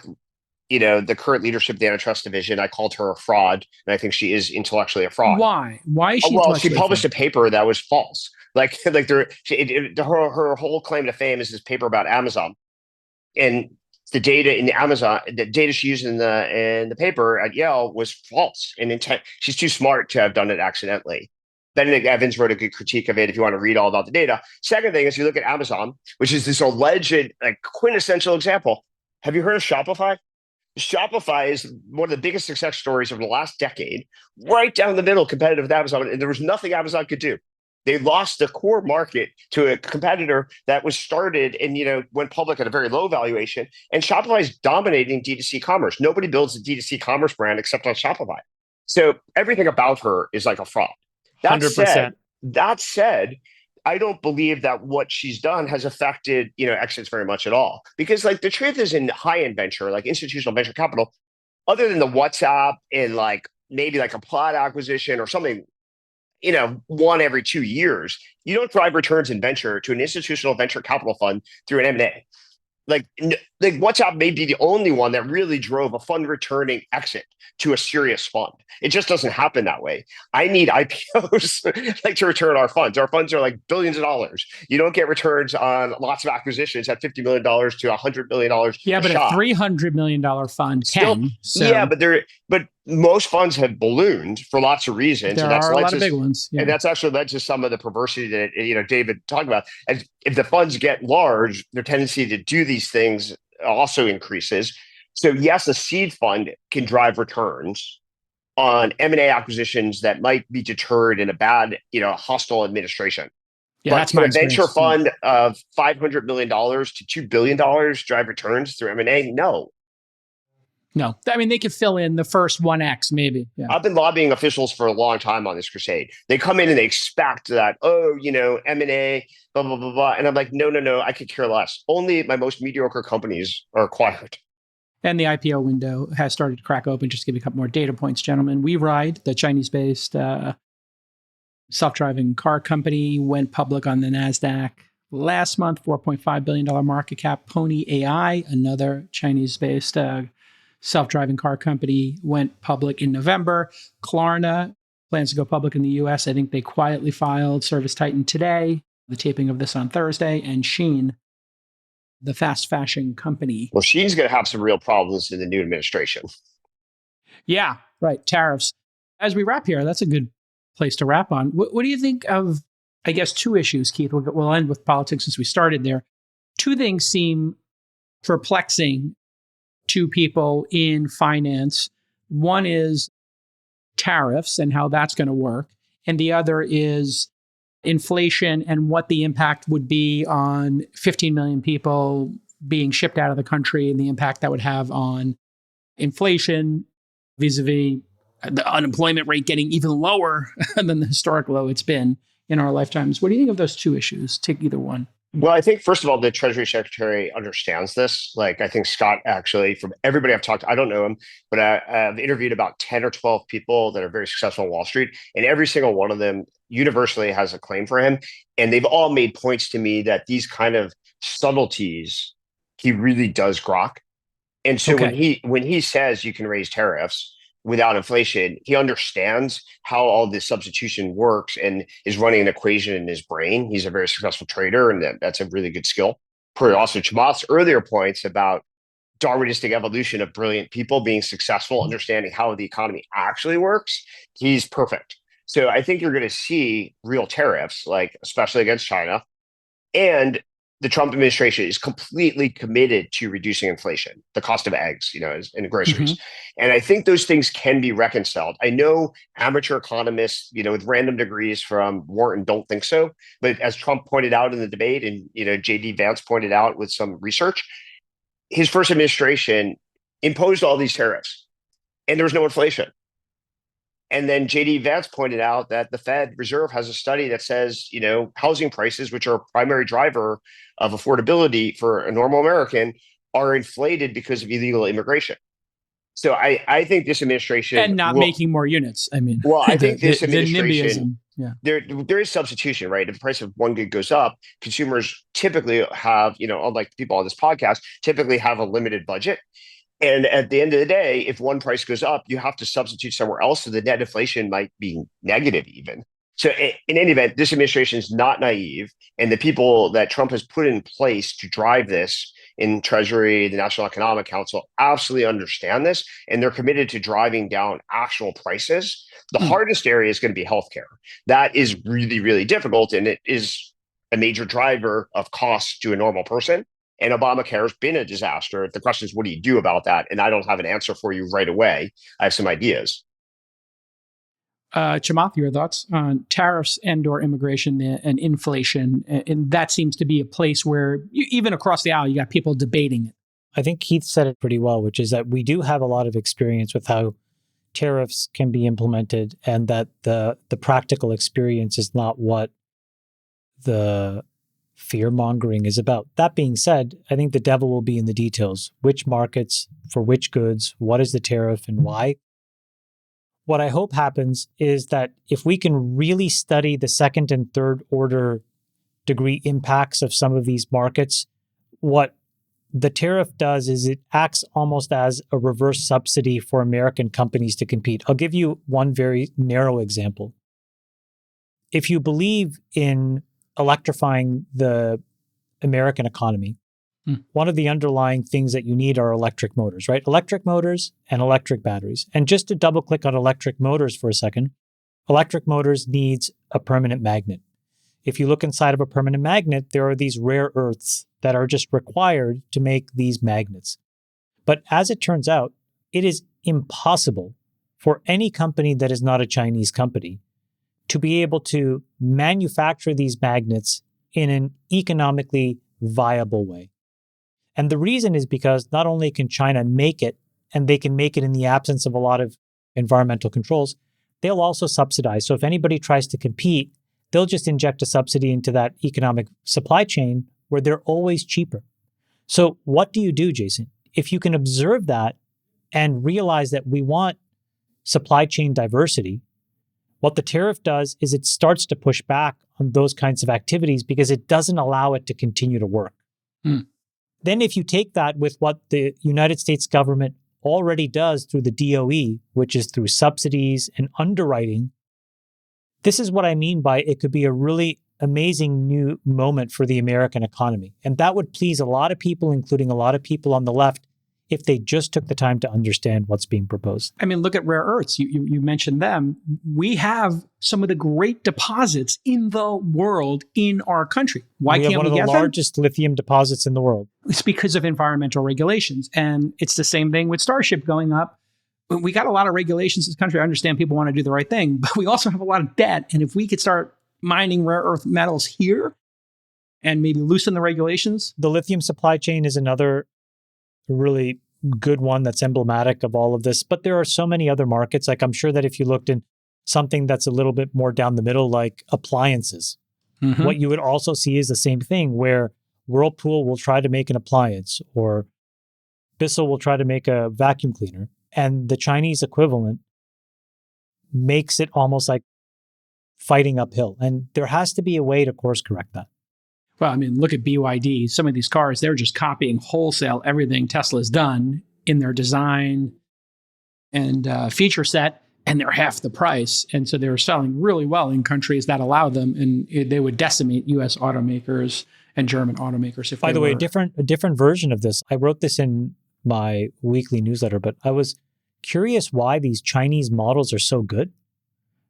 current leadership of the antitrust division. I called her a fraud, and I think she is intellectually a fraud. Why? Why is she? Well, she published a paper that was false. Her whole claim to fame is this paper about Amazon, and the data in Amazon, the data she used in the paper at Yale was false and intent. She's too smart to have done it accidentally. Benedict Evans wrote a good critique of it if you want to read all about the data. Second thing is you look at Amazon, which is this alleged quintessential example. Have you heard of Shopify? Shopify is one of the biggest success stories of the last decade, right down the middle competitive with Amazon. And there was nothing Amazon could do. They lost the core market to a competitor that was started and, went public at a very low valuation. And Shopify is dominating D2C commerce. Nobody builds a D2C commerce brand except on Shopify. So everything about her is like a fraud. 100%. That said, I don't believe that what she's done has affected, exits very much at all. Because the truth is in high-end venture, like institutional venture capital, other than the WhatsApp and maybe a plot acquisition or something, one every 2 years, you don't drive returns in venture to an institutional venture capital fund through an M&A. WhatsApp may be the only one that really drove a fund returning exit to a serious fund. It just doesn't happen that way. I need IPOs to return our funds. Our funds are billions of dollars. You don't get returns on lots of acquisitions at $50 million to $100 million. Yeah, but a $300 million fund can. Yeah, but most funds have ballooned for lots of reasons. There are a lot of big ones. Yeah. And that's actually led to some of the perversity that David talked about. And if the funds get large, their tendency to do these things also increases. So yes, a seed fund can drive returns on M&A acquisitions that might be deterred in a bad, hostile administration. Yeah, But that's my can a venture experience. fund of $500 million to $2 billion drive returns through M&A? No. No, I mean, they could fill in the first 1x maybe. Yeah. I've been lobbying officials for a long time on this crusade. They come in and they expect that, M&A, blah, blah, blah, blah. And I'm like, no, I could care less. Only my most mediocre companies are acquired. And the IPO window has started to crack open. Just to give you a couple more data points, gentlemen. WeRide, the Chinese-based self-driving car company, went public on the NASDAQ last month, $4.5 billion market cap. Pony AI, another Chinese-based self-driving car company, went public in November. Klarna plans to go public in the US. I think they quietly filed Service Titan today, the taping of this on Thursday. And Shein, the fast fashion company. Well, Shein's going to have some real problems in the new administration. Yeah, right. Tariffs. As we wrap here, that's a good place to wrap on. What do you think of, I guess, two issues, Keith? We'll end with politics since we started there. Two things seem perplexing to people in finance. One is tariffs and how that's going to work. And the other is inflation and what the impact would be on 15 million people being shipped out of the country and the impact that would have on inflation vis-a-vis the unemployment rate getting even lower than the historic low it's been in our lifetimes. What do you think of those two issues? Take either one. Well, I think, first of all, the Treasury Secretary understands this. Like, I think Scott actually, from everybody I've talked to, I don't know him, but I've interviewed about 10 or 12 people that are very successful on Wall Street. And every single one of them universally has a claim for him. And they've all made points to me that these kind of subtleties, he really does grok. And so when he says you can raise tariffs without inflation, he understands how all this substitution works and is running an equation in his brain. He's a very successful trader, and that's a really good skill. Per also Chamath's earlier points about Darwinistic evolution of brilliant people being successful, understanding how the economy actually works, he's perfect. So I think you're going to see real tariffs, like especially against China. And the Trump administration is completely committed to reducing inflation, the cost of eggs, in groceries. Mm-hmm. And I think those things can be reconciled. I know amateur economists, with random degrees from Wharton don't think so. But as Trump pointed out in the debate, and, JD Vance pointed out with some research, his first administration imposed all these tariffs and there was no inflation. And then JD Vance pointed out that the Fed Reserve has a study that says, housing prices, which are a primary driver of affordability for a normal American, are inflated because of illegal immigration. So I think this administration and not making more units. I mean, well, I think this administration, yeah, there is substitution, right? If the price of 1 gig goes up, consumers typically have, unlike people on this podcast, typically have a limited budget. And at the end of the day, if one price goes up, you have to substitute somewhere else. So the net inflation might be negative even. So in any event, this administration is not naive. And the people that Trump has put in place to drive this in Treasury, the National Economic Council, absolutely understand this. And they're committed to driving down actual prices. The hardest area is going to be healthcare. That is really, really difficult. And it is a major driver of costs to a normal person. And Obamacare has been a disaster. The question is, what do you do about that? And I don't have an answer for you right away. I have some ideas. Chamath, your thoughts on tariffs and/or immigration and inflation? And that seems to be a place where even across the aisle, you got people debating it. I think Keith said it pretty well, which is that we do have a lot of experience with how tariffs can be implemented, and that the practical experience is not what the fear-mongering is about. That being said, I think the devil will be in the details. Which markets, for which goods, what is the tariff and why? What I hope happens is that if we can really study the second and third order degree impacts of some of these markets, what the tariff does is it acts almost as a reverse subsidy for American companies to compete. I'll give you one very narrow example. If you believe in electrifying the American economy, one of the underlying things that you need are electric motors, right? Electric motors and electric batteries. And just to double click on electric motors for a second, electric motors needs a permanent magnet. If you look inside of a permanent magnet, there are these rare earths that are just required to make these magnets. But as it turns out, it is impossible for any company that is not a Chinese company to be able to manufacture these magnets in an economically viable way. And the reason is because not only can China make it, and they can make it in the absence of a lot of environmental controls, they'll also subsidize. So if anybody tries to compete, they'll just inject a subsidy into that economic supply chain where they're always cheaper. So what do you do, Jason? If you can observe that and realize that we want supply chain diversity, what the tariff does is it starts to push back on those kinds of activities because it doesn't allow it to continue to work. Then if you take that with what the United States government already does through the DOE, which is through subsidies and underwriting, this is what I mean by it could be a really amazing new moment for the American economy. And that would please a lot of people, including a lot of people on the left, if they just took the time to understand what's being proposed. I mean, look at rare earths. You mentioned them. We have some of the great deposits in the world in our country. Why can't we get them? We have one of the largest lithium deposits in the world. It's because of environmental regulations. And it's the same thing with Starship going up. We got a lot of regulations in this country. I understand people want to do the right thing, but we also have a lot of debt. And if we could start mining rare earth metals here and maybe loosen the regulations. The lithium supply chain is another really good one that's emblematic of all of this. But there are so many other markets. Like I'm sure that if you looked in something that's a little bit more down the middle, like appliances, what you would also see is the same thing where Whirlpool will try to make an appliance or Bissell will try to make a vacuum cleaner. And the Chinese equivalent makes it almost like fighting uphill. And there has to be a way to course correct that. Well, I mean, look at BYD. Some of these cars, they're just copying wholesale everything Tesla's done in their design and feature set, and they're half the price. And so they're selling really well in countries that allow them, and they would decimate U.S. automakers and German automakers. If By the way, were. a different version of this. I wrote this in my weekly newsletter, but I was curious why these Chinese models are so good.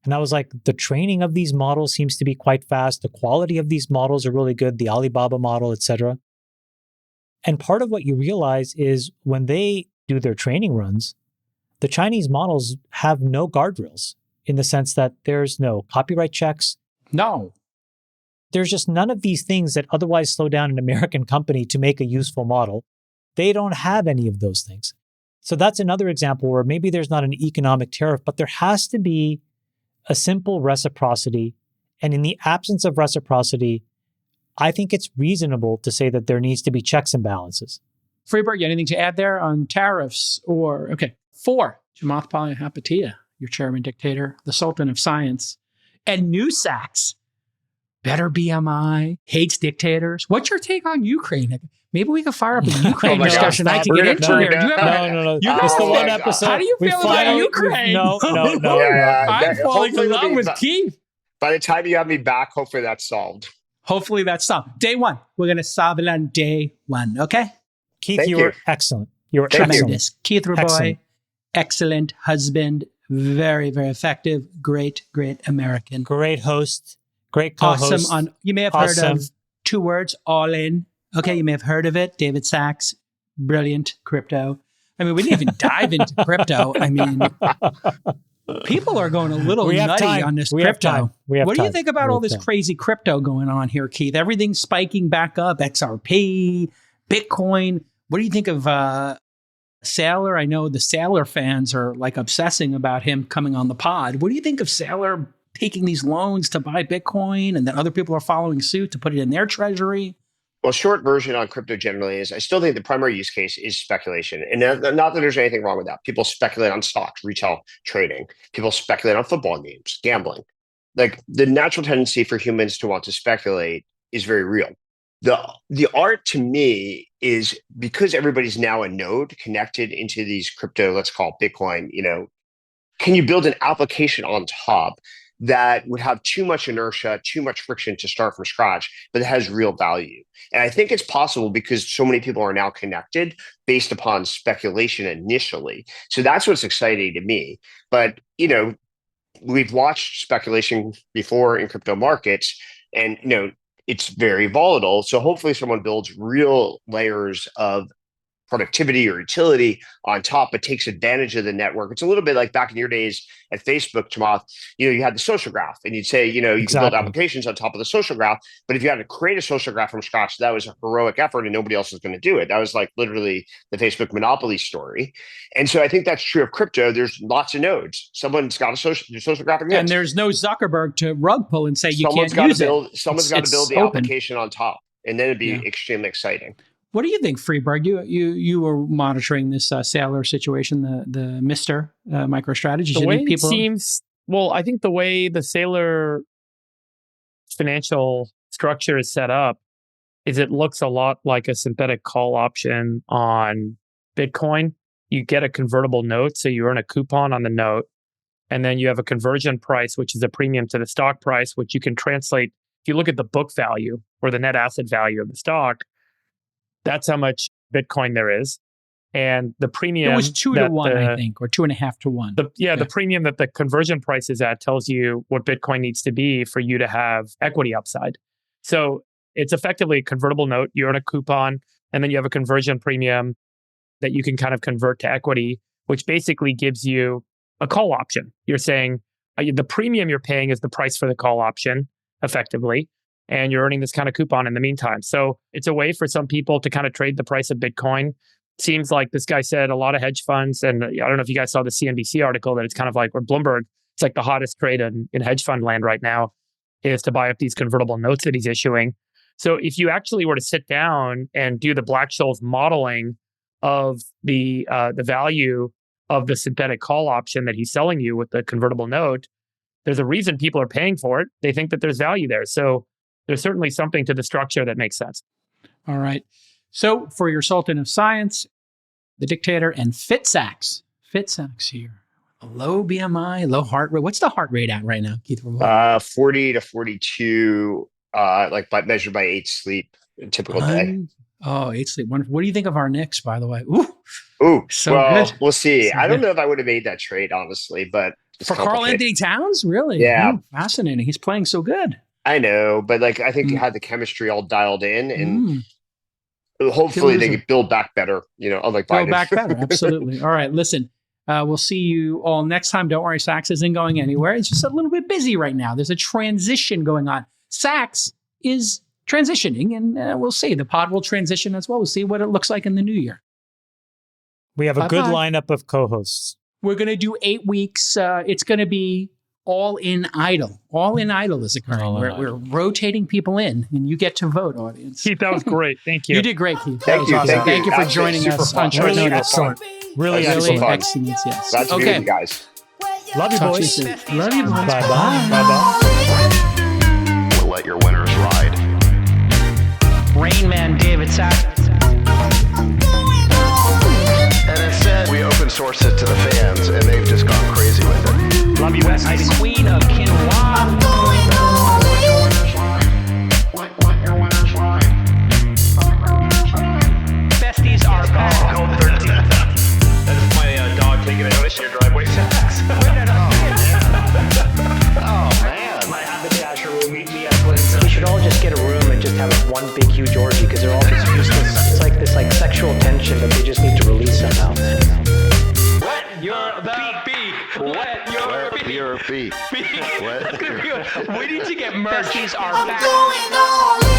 And I was like, the training of these models seems to be quite fast. The quality of these models are really good, the Alibaba model, etc. And part of what you realize is when they do their training runs, the Chinese models have no guardrails in the sense that there's no copyright checks. No. There's just none of these things that otherwise slow down an American company to make a useful model. They don't have any of those things. So that's another example where maybe there's not an economic tariff, but there has to be a simple reciprocity. And in the absence of reciprocity, I think it's reasonable to say that there needs to be checks and balances. Freeberg, anything to add there on tariffs? Or, okay, 4, Chamath Palihapitiya, your chairman dictator, the Sultan of Science, and Newsacks, better BMI, hates dictators. What's your take on Ukraine? Maybe we could fire up a Ukraine discussion. I can get into here. No. It's the one episode. How do you feel about Ukraine? No. I'm falling in love with Keith. By the time you have me back, hopefully that's solved. Hopefully that's solved. Day 1. We're going to solve it on day 1. Okay? Keith, you were excellent. You were tremendous. Excellent. Keith Rabois, excellent husband, very, very effective, great American. Great host, great co-host. Awesome. You may have heard of 2 words, all in. Okay, you may have heard of it. David Sachs, brilliant crypto. I mean, we didn't even dive into crypto. I mean, people are going a little nutty on this crypto. What do you think about all this crazy crypto going on here, Keith? Everything's spiking back up. XRP, Bitcoin. What do you think of Saylor? I know the Saylor fans are like obsessing about him coming on the pod. What do you think of Saylor taking these loans to buy Bitcoin and then other people are following suit to put it in their treasury? Well, short version on crypto generally is I still think the primary use case is speculation. And not that there's anything wrong with that. People speculate on stocks, retail trading. People speculate on football games, gambling. Like the natural tendency for humans to want to speculate is very real. The art to me is because everybody's now a node connected into these crypto, let's call it Bitcoin, can you build an application on top that would have too much inertia, too much friction to start from scratch, but it has real value? And I think it's possible because so many people are now connected based upon speculation initially. So that's what's exciting to me. But, we've watched speculation before in crypto markets and, it's very volatile. So hopefully someone builds real layers of productivity or utility on top, but takes advantage of the network. It's a little bit like back in your days at Facebook, Chamath, you had the social graph and you'd say, you can build applications on top of the social graph. But if you had to create a social graph from scratch, that was a heroic effort and nobody else was going to do it. That was like literally the Facebook monopoly story. And so I think that's true of crypto. There's lots of nodes. Someone's got a social graphic node. And there's no Zuckerberg to rug pull and say you can't use it. Someone's got to build the application on top. And then it'd be extremely exciting. What do you think, Freeberg? You were monitoring this Saylor situation, the Mr. MicroStrategy. The way it seems, I think the way the Saylor financial structure is set up is it looks a lot like a synthetic call option on Bitcoin. You get a convertible note, so you earn a coupon on the note, and then you have a conversion price, which is a premium to the stock price, which you can translate. If you look at the book value or the net asset value of the stock, that's how much Bitcoin there is. And the premium... It was 2 to 1, I think, or 2.5 to 1. The premium that the conversion price is at tells you what Bitcoin needs to be for you to have equity upside. So it's effectively a convertible note. You earn a coupon, and then you have a conversion premium that you can kind of convert to equity, which basically gives you a call option. You're saying the premium you're paying is the price for the call option, effectively. And you're earning this kind of coupon in the meantime. So it's a way for some people to kind of trade the price of Bitcoin. Seems like this guy said a lot of hedge funds, and I don't know if you guys saw the CNBC article, that it's kind of like, or Bloomberg, it's like the hottest trade in hedge fund land right now is to buy up these convertible notes that he's issuing. So if you actually were to sit down and do the Black-Scholes modeling of the value of the synthetic call option that he's selling you with the convertible note, there's a reason people are paying for it. They think that there's value there. So there's certainly something to the structure that makes sense. All right. So for your Sultan of Science, the dictator, and Fitsax here. Low BMI, low heart rate. What's the heart rate at right now, Keith? 40 to 42, measured by 8 sleep, a typical day. 8 sleep. Wonderful. What do you think of our Knicks, by the way? So good. We'll see. So I don't know if I would have made that trade, honestly, but for Karl Anthony Towns, really? Yeah. Fascinating. He's playing so good. I know, but I think he had the chemistry all dialed in, and hopefully they can build back better, unlike Biden. Build back better, absolutely. All right, listen, we'll see you all next time. Don't worry, Sachs isn't going anywhere. It's just a little bit busy right now. There's a transition going on. Sachs is transitioning, and we'll see. The pod will transition as well. We'll see what it looks like in the new year. We have a good lineup of co-hosts. We're going to do 8 weeks. It's going to be All in Idle. All in Idle is occurring. We're rotating people in, and you get to vote, audience. Keith, that was great. Thank you. You did great, Keith. Thank you. Awesome. Thank you for joining us on short Really notice. excellent. Really Excellent. Yes. Glad to be with you guys. Love you, Talk boys. to you soon. Love you, boys. Bye-bye. Bye-bye. We'll let your winners ride. Rain Man David Sachs. And instead, we open source it to the fans, and they've just gone crazy with it. Love you, Besties. Queen of Quinoa. Besties are back. That is my dog taking a notice in your driveway. Oh, man. My haberdasher will meet me at Clinton. We should all just get a room and just have one big huge orgy because they're all just useless. It's like this sexual tension that they just need to release somehow. Wet your beak. Wet your beak. Wet your feet. We need to get merch. Besties are back. I'm going all in.